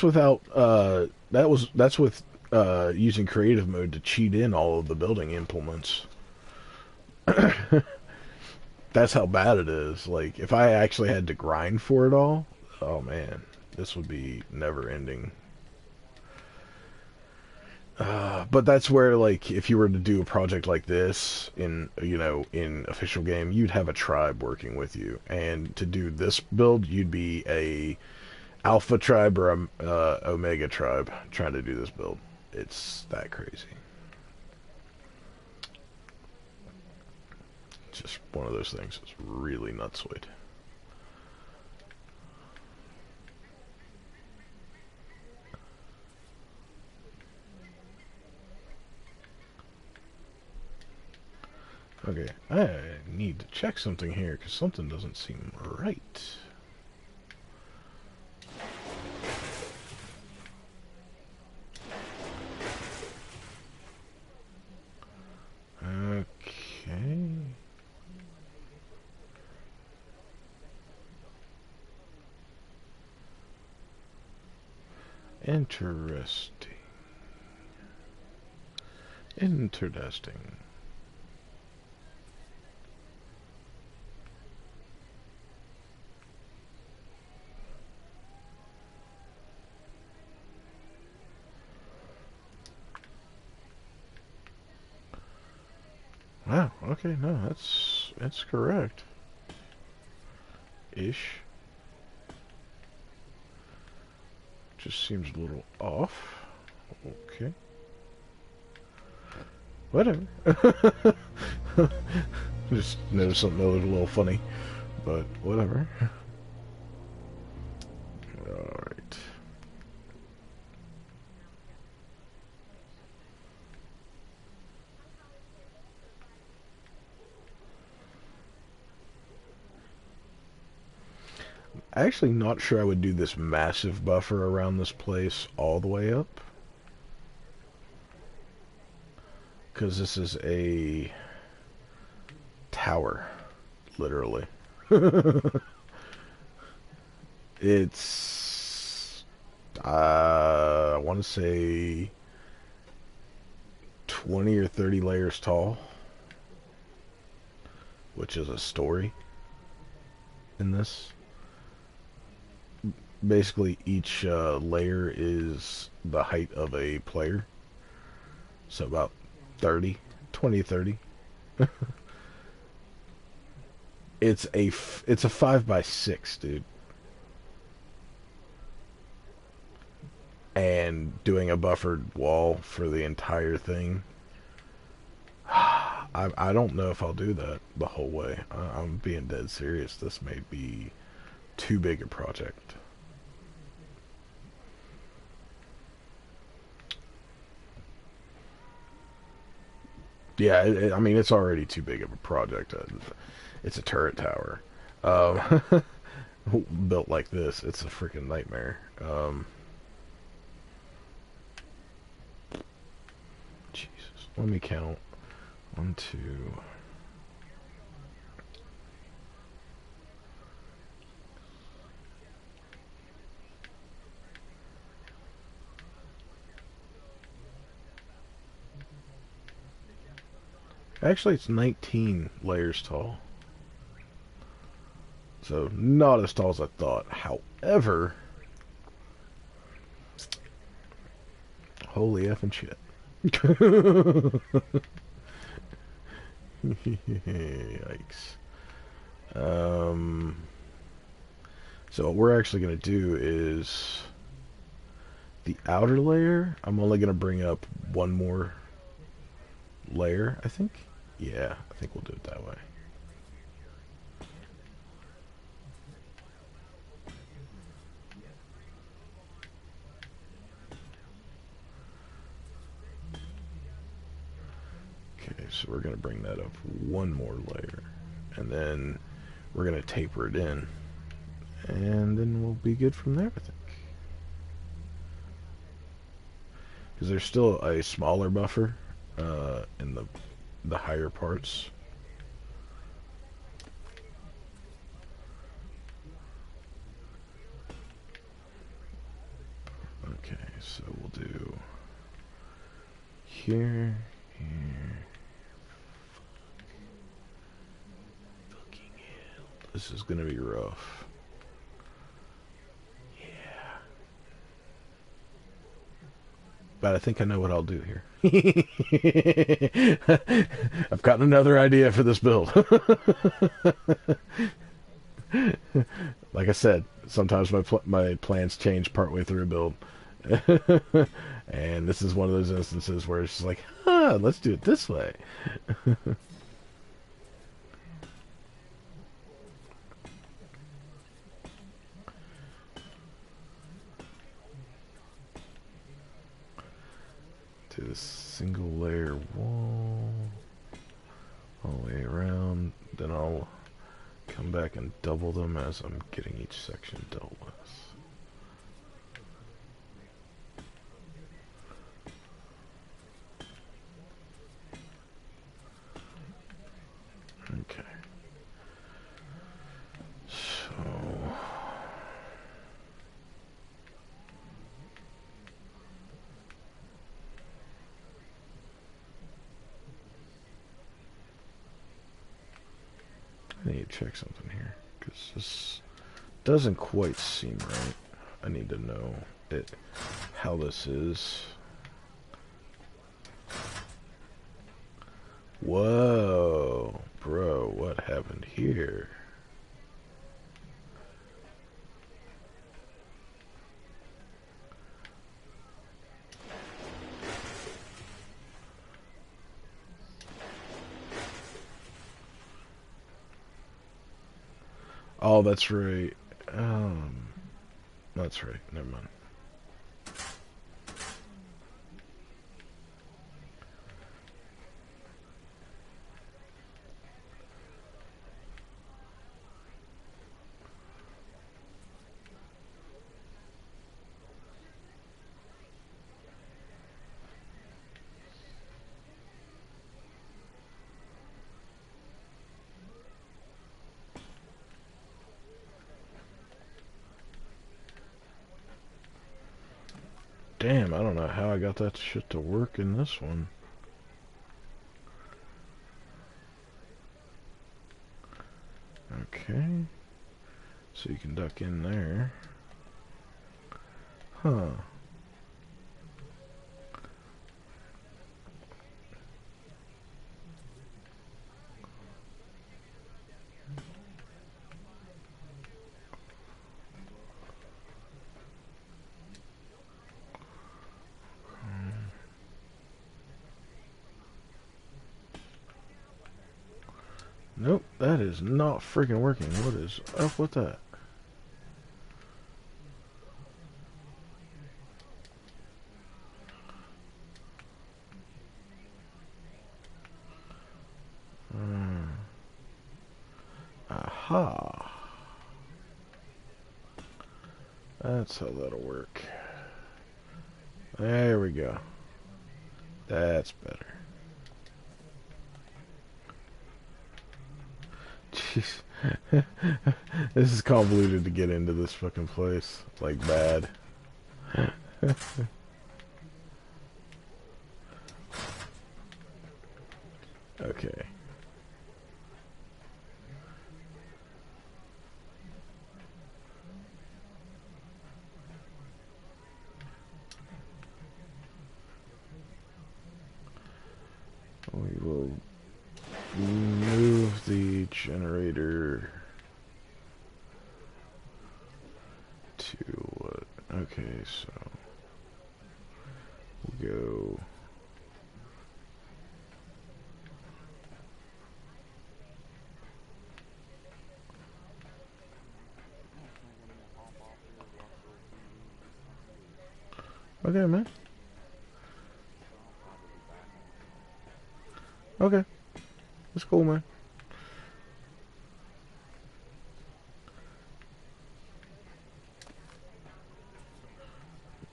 without that's with using creative mode to cheat in all of the building implements. That's how bad it is. Like if I actually had to grind for it all, oh man, this would be never ending. But that's where, like, if you were to do a project like this in, in official game, you'd have a tribe working with you, and to do this build, you'd be a alpha tribe or a omega tribe trying to do this build. It's that crazy. It's just one of those things. It's really nutsoid. Okay, I need to check something here because something doesn't seem right. Okay. Interesting. Interesting. Wow, okay, no, that's correct. ish. Just seems a little off. Okay. Whatever. Just noticed something that was a little funny, but whatever. Alright. I'm actually not sure I would do this massive buffer around this place all the way up. Because this is a tower, literally. It's, I want to say 20 or 30 layers tall, which is a story in this. Basically, each layer is the height of a player. So about 30, 20, 30. It's a 5x6, dude. And doing a buffered wall for the entire thing. I don't know if I'll do that the whole way. I'm being dead serious. This may be too big a project. Yeah, I mean, it's already too big of a project. It's a turret tower. Um, built like this. It's a freaking nightmare. Jesus. Let me count. 1, 2... Actually, it's 19 layers tall. So, not as tall as I thought. However, holy effing shit. Yikes. So what we're actually going to do is the outer layer, I'm only going to bring up one more layer, I think. Yeah, I think we'll do it that way. Okay, so we're going to bring that up one more layer, and then we're going to taper it in, and then we'll be good from there, I think. Because there's still a smaller buffer in the higher parts. Okay, so we'll do here, here. Fucking hell. This is gonna be rough. Yeah. But I think I know what I'll do here. I've gotten another idea for this build. Like I said, sometimes my plans change partway through a build. And this is one of those instances where it's just like, let's do it this way. Do this single layer wall all the way around, then I'll come back and double them as I'm getting each section dealt with. Okay. So I need to check something here, because this doesn't quite seem right. I need to know how this is. Whoa, bro, what happened here? Oh, that's right. Um, that's right. Never mind. Damn, I don't know how I got that shit to work in this one. Okay. So you can duck in there. Huh. Nope, that is not freaking working. What is up with that? Hmm. Aha. That's how that'll work. There we go. That's better. Jeez. This is convoluted to get into this fucking place. Like, bad. Okay. We will move the generator to what? Okay, so we'll go. Okay, man. Okay, that's cool, man.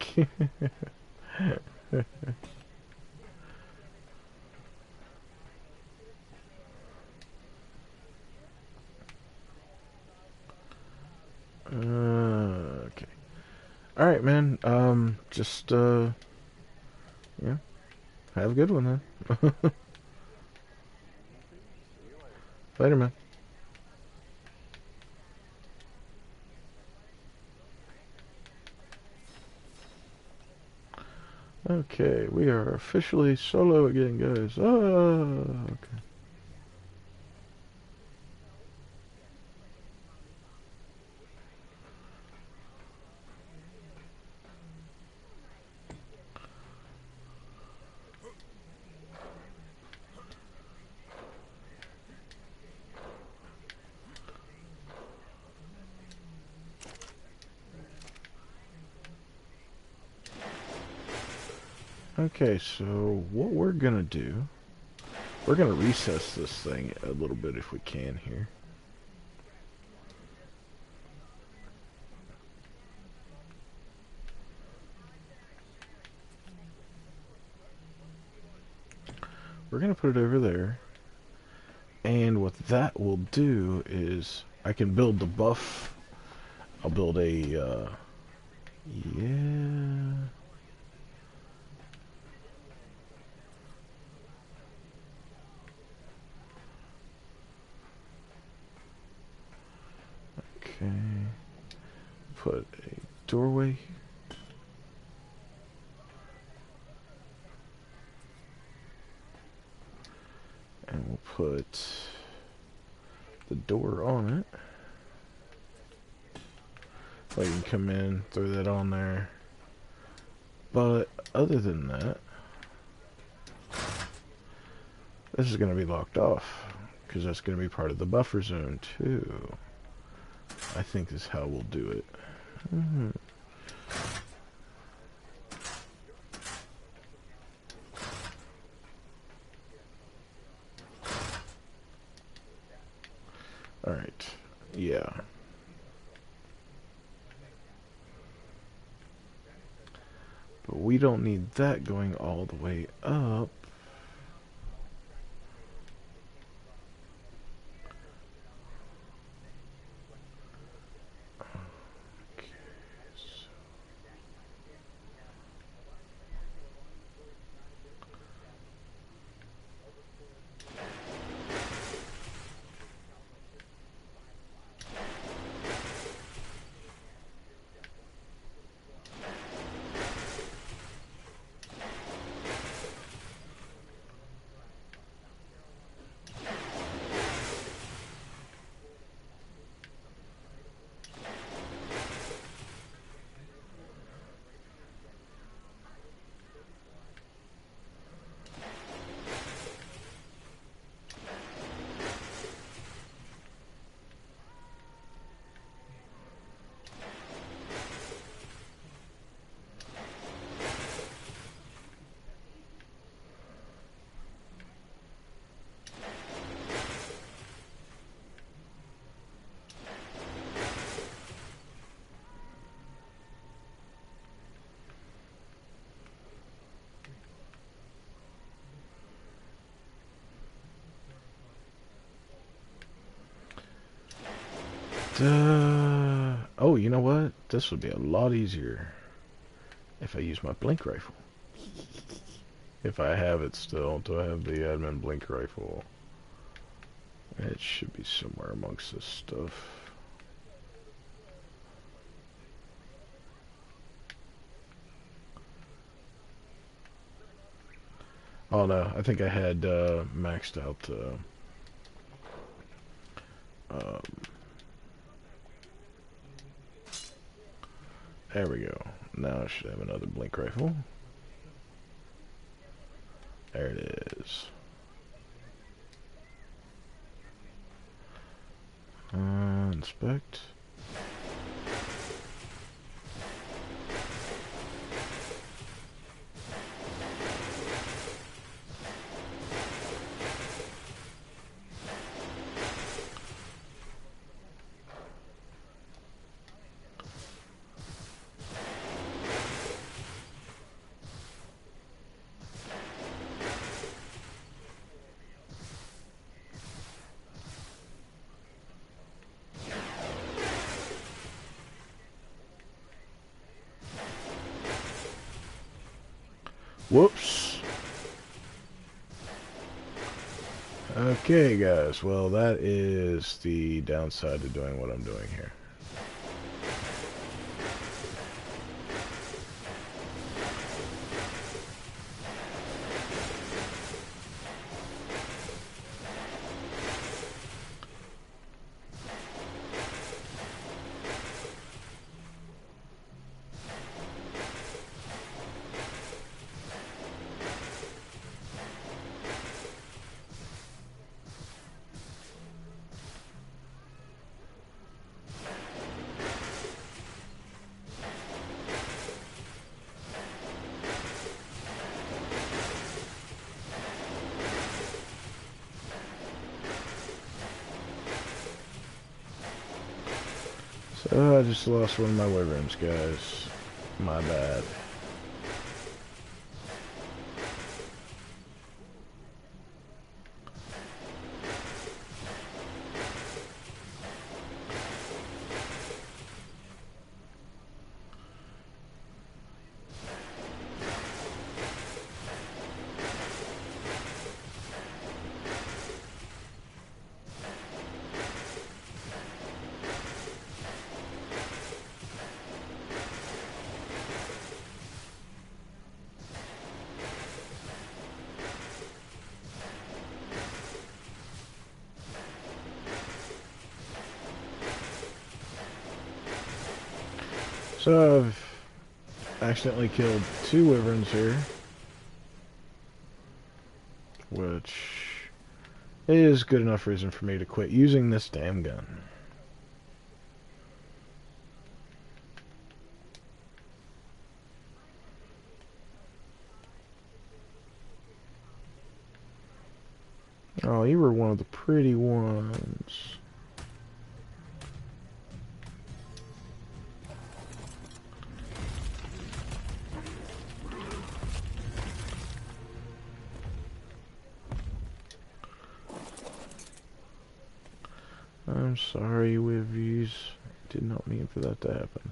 Okay. All right, man. Just yeah. Have a good one then. Later, man. Okay, we are officially solo again, guys. Okay. Okay, so what we're gonna do, we're gonna recess this thing a little bit if we can here. We're gonna put it over there, and what that will do is I can build the buff. I'll build a, yeah. Okay. Put a doorway. And we'll put the door on it. So you can come in, throw that on there. But other than that, this is going to be locked off because that's going to be part of the buffer zone too. I think is how we'll do it. Mm-hmm. Alright. Yeah. But we don't need that going all the way up. Oh, you know what? This would be a lot easier if I use my blink rifle. If I have it still. Do I have the admin blink rifle? It should be somewhere amongst this stuff. Oh no, I think I had maxed out um, there we go. Now I should have another blink rifle. There it is. Inspect. Whoops. Okay, guys. Well, that is the downside to doing what I'm doing here. So I just lost one of my wyverns, guys. My bad. So I've accidentally killed 2 wyverns here, which is good enough reason for me to quit using this damn gun. Oh, you were one of the pretty ones. I'm sorry, Wivvies. Did not mean for that to happen.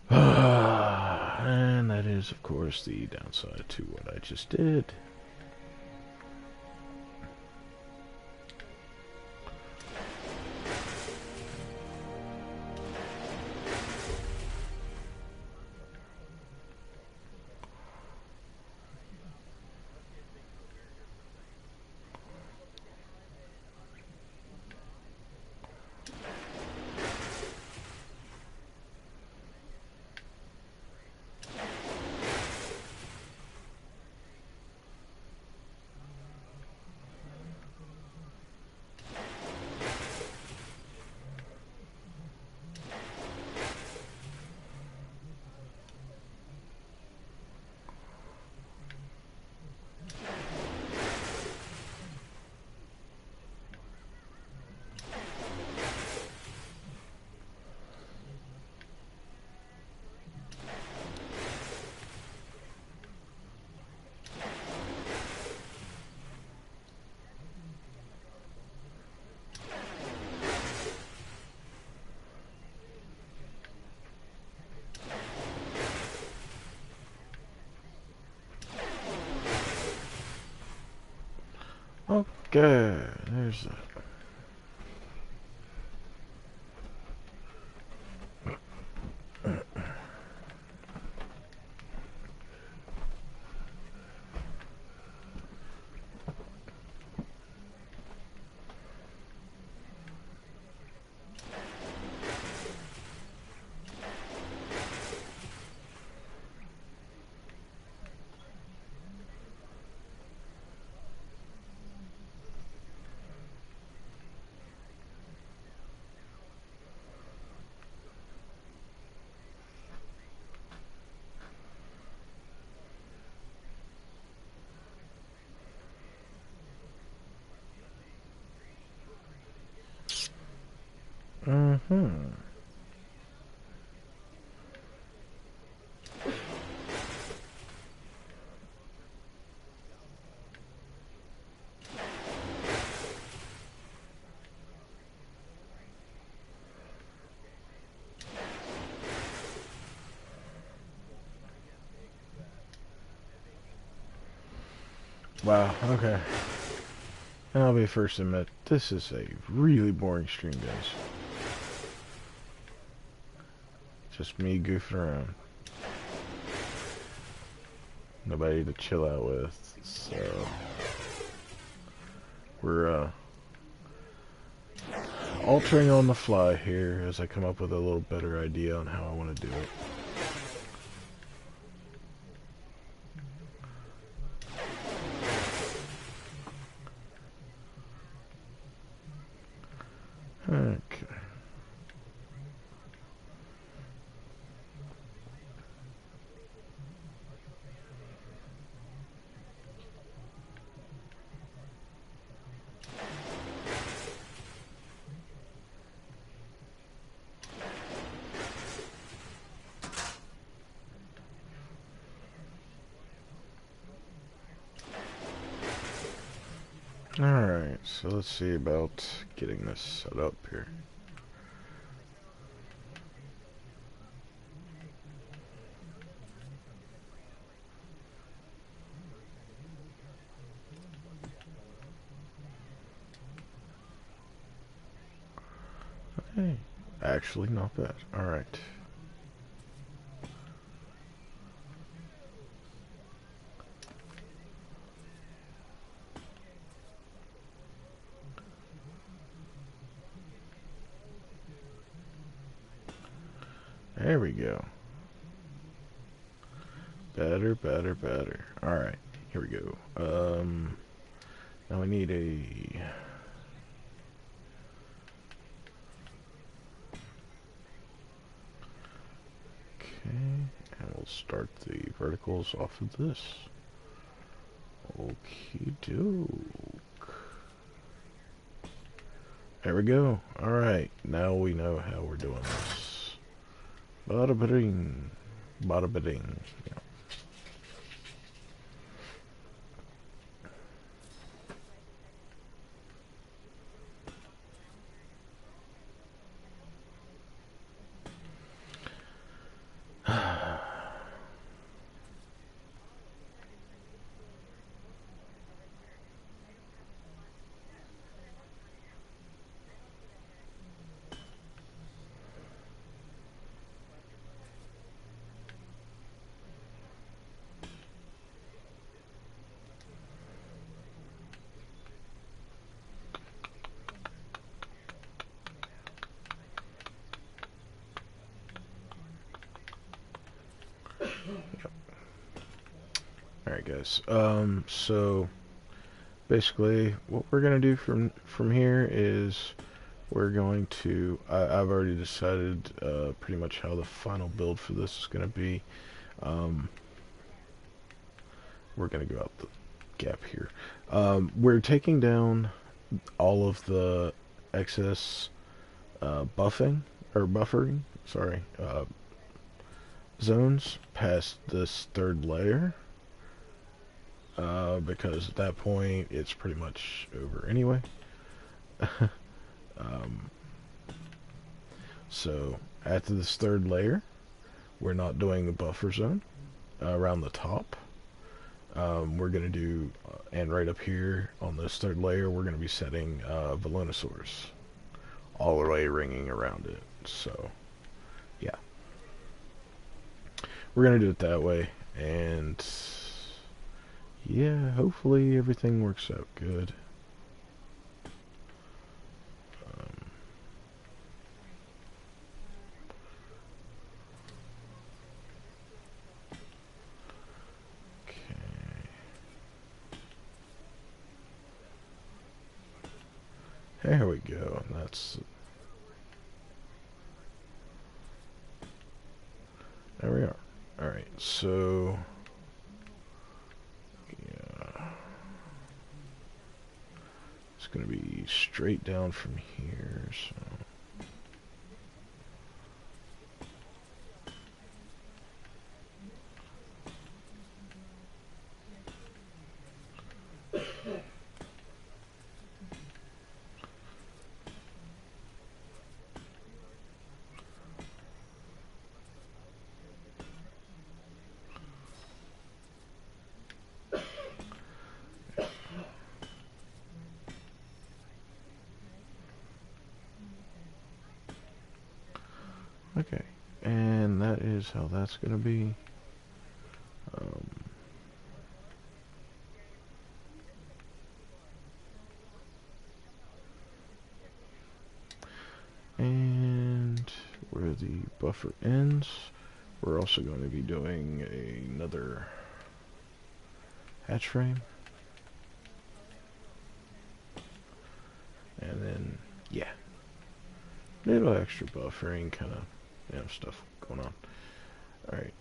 And that is, of course, the downside to what I just did. Okay, there's that. Mm-hmm. Wow, okay. And I'll be first to admit, this is a really boring stream, guys. Just me goofing around. Nobody to chill out with, so... We're, altering on the fly here as I come up with a little better idea on how I want to do it. Okay. Alright, so let's see about getting this set up here. Hey, actually not bad. Alright. There we go. Better, better, better. Alright, here we go. Now we need a... We'll start the verticals off of this. Okie doke. There we go. Alright, now we know how we're doing this. Bada bing. Bada bing. Yeah. Alright guys, so basically what we're gonna do from here is we're going to, I've already decided pretty much how the final build for this is gonna be. We're gonna go out the gap here. We're taking down all of the excess buffering, sorry, zones past this third layer. Because at that point it's pretty much over anyway. So after this third layer, we're not doing the buffer zone around the top. We're going to do, and right up here on this third layer, we're going to be setting Velonosaurs all the way ringing around it. So, yeah. We're going to do it that way, and yeah, hopefully everything works out good. There we go. That's, there we are. Alright, so yeah, it's gonna be straight down from here, so okay, and that is how that's gonna be. And where the buffer ends, we're also going to be doing another hatch frame. And then, yeah, little extra buffering, kind of, you know, stuff going on. Alright.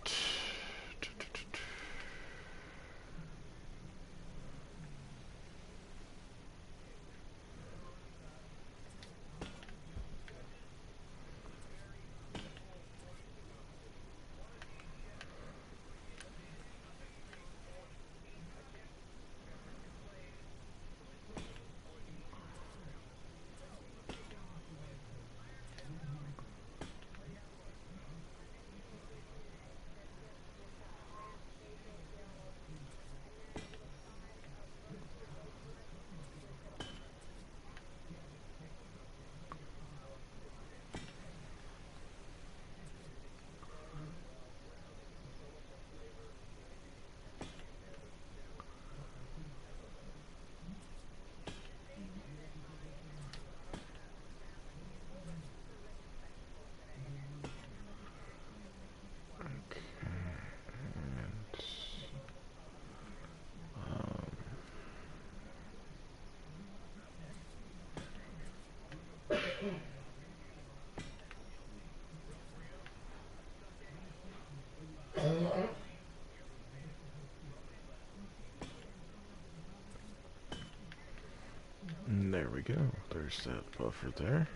go. There's that buffer there.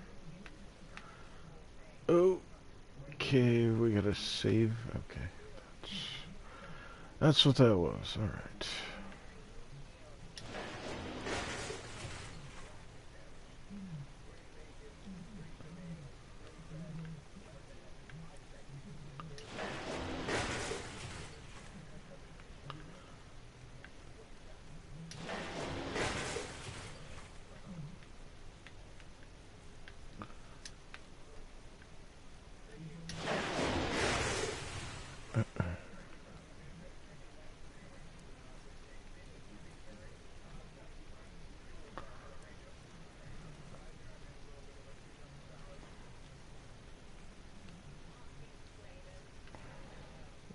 Okay, we gotta save. Okay, that's what that was. All right.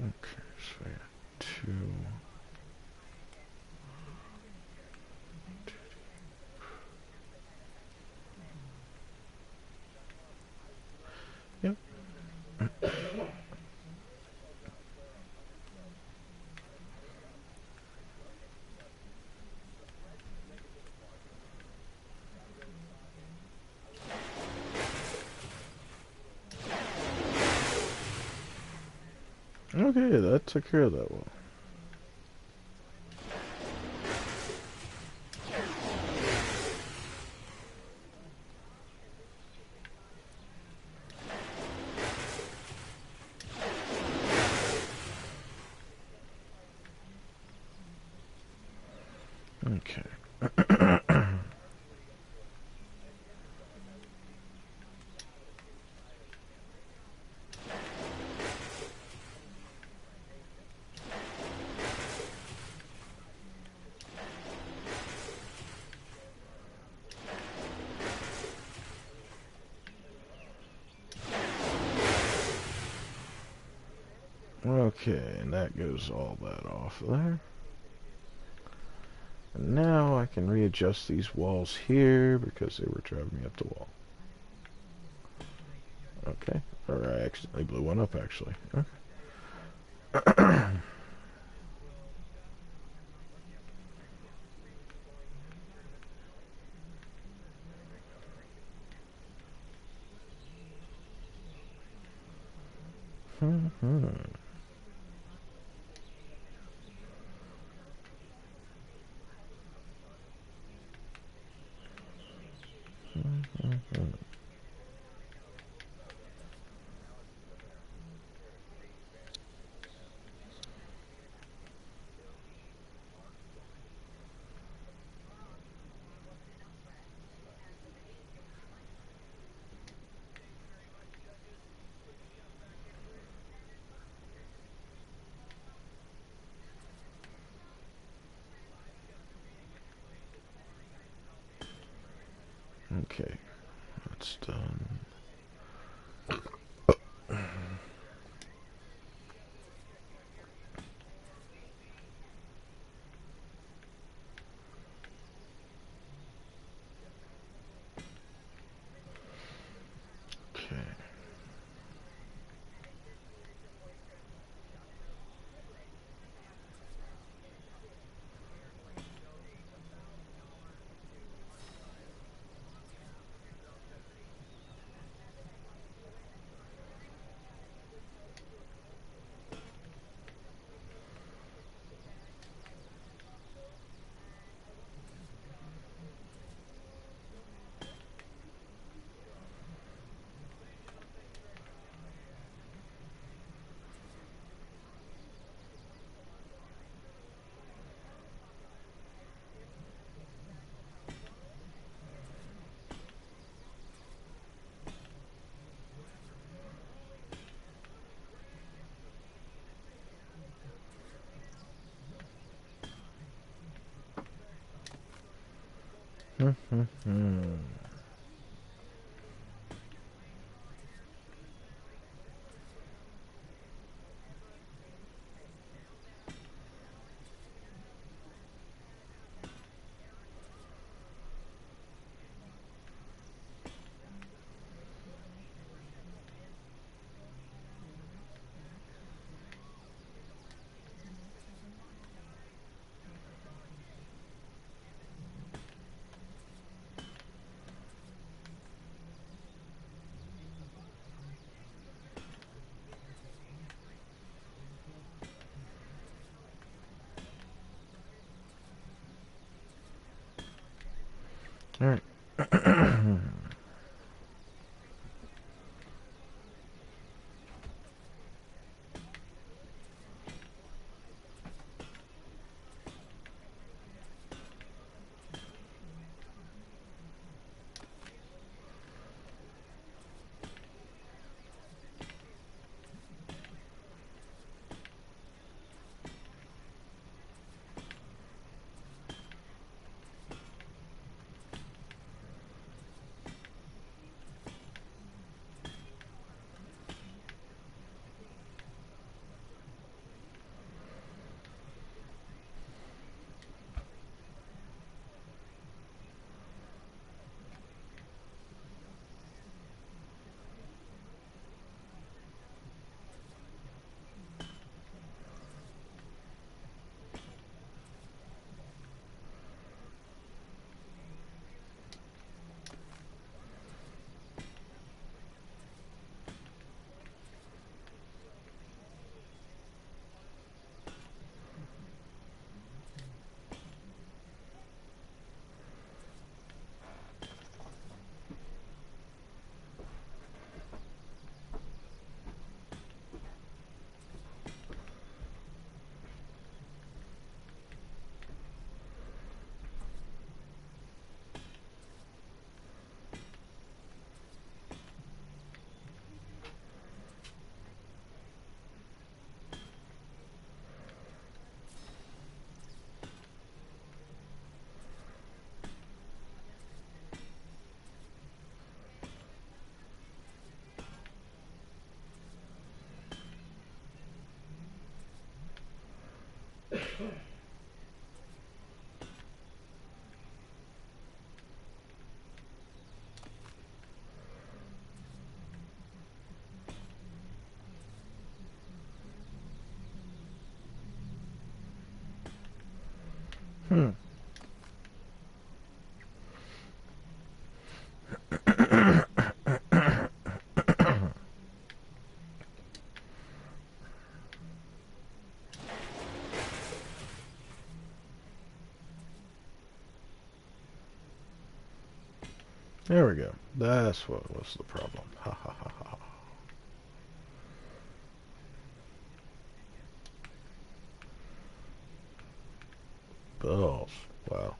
Okay, so we got two. Yep. Okay, that took care of that one. Okay. Okay, and that goes all that off there. And now I can readjust these walls here because they were driving me up the wall. Okay, or I accidentally blew one up actually. Okay. Okay, that's done. Okay. Alright. Hmm. There we go. That's what was the problem. Ha ha ha ha. Balls. Wow.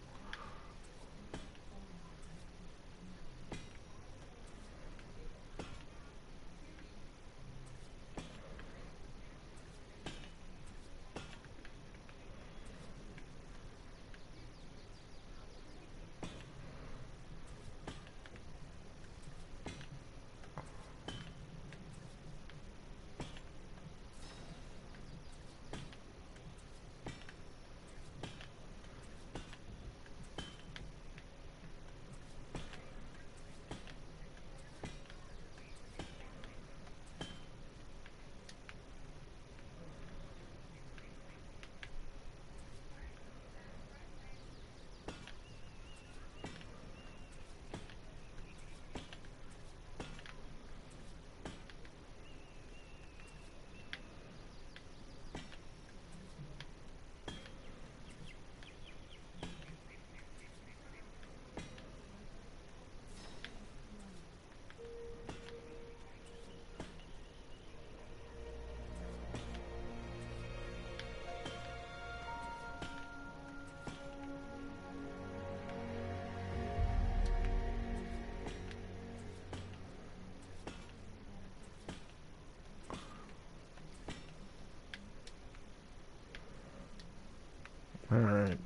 Alright.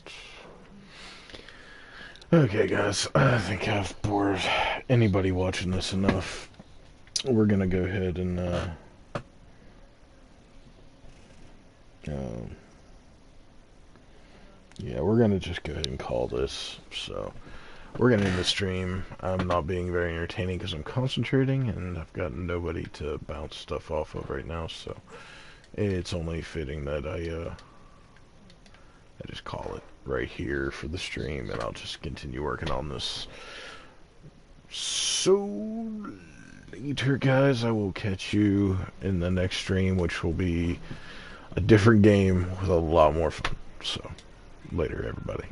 Okay, guys. I think I've bored anybody watching this enough. We're gonna go ahead and, um, yeah, we're gonna just go ahead and call this. So, we're gonna end the stream. I'm not being very entertaining because I'm concentrating, and I've got nobody to bounce stuff off of right now, so it's only fitting that I just call it right here for the stream, and I'll just continue working on this. So, later, guys, I will catch you in the next stream, which will be a different game with a lot more fun. So, later, everybody.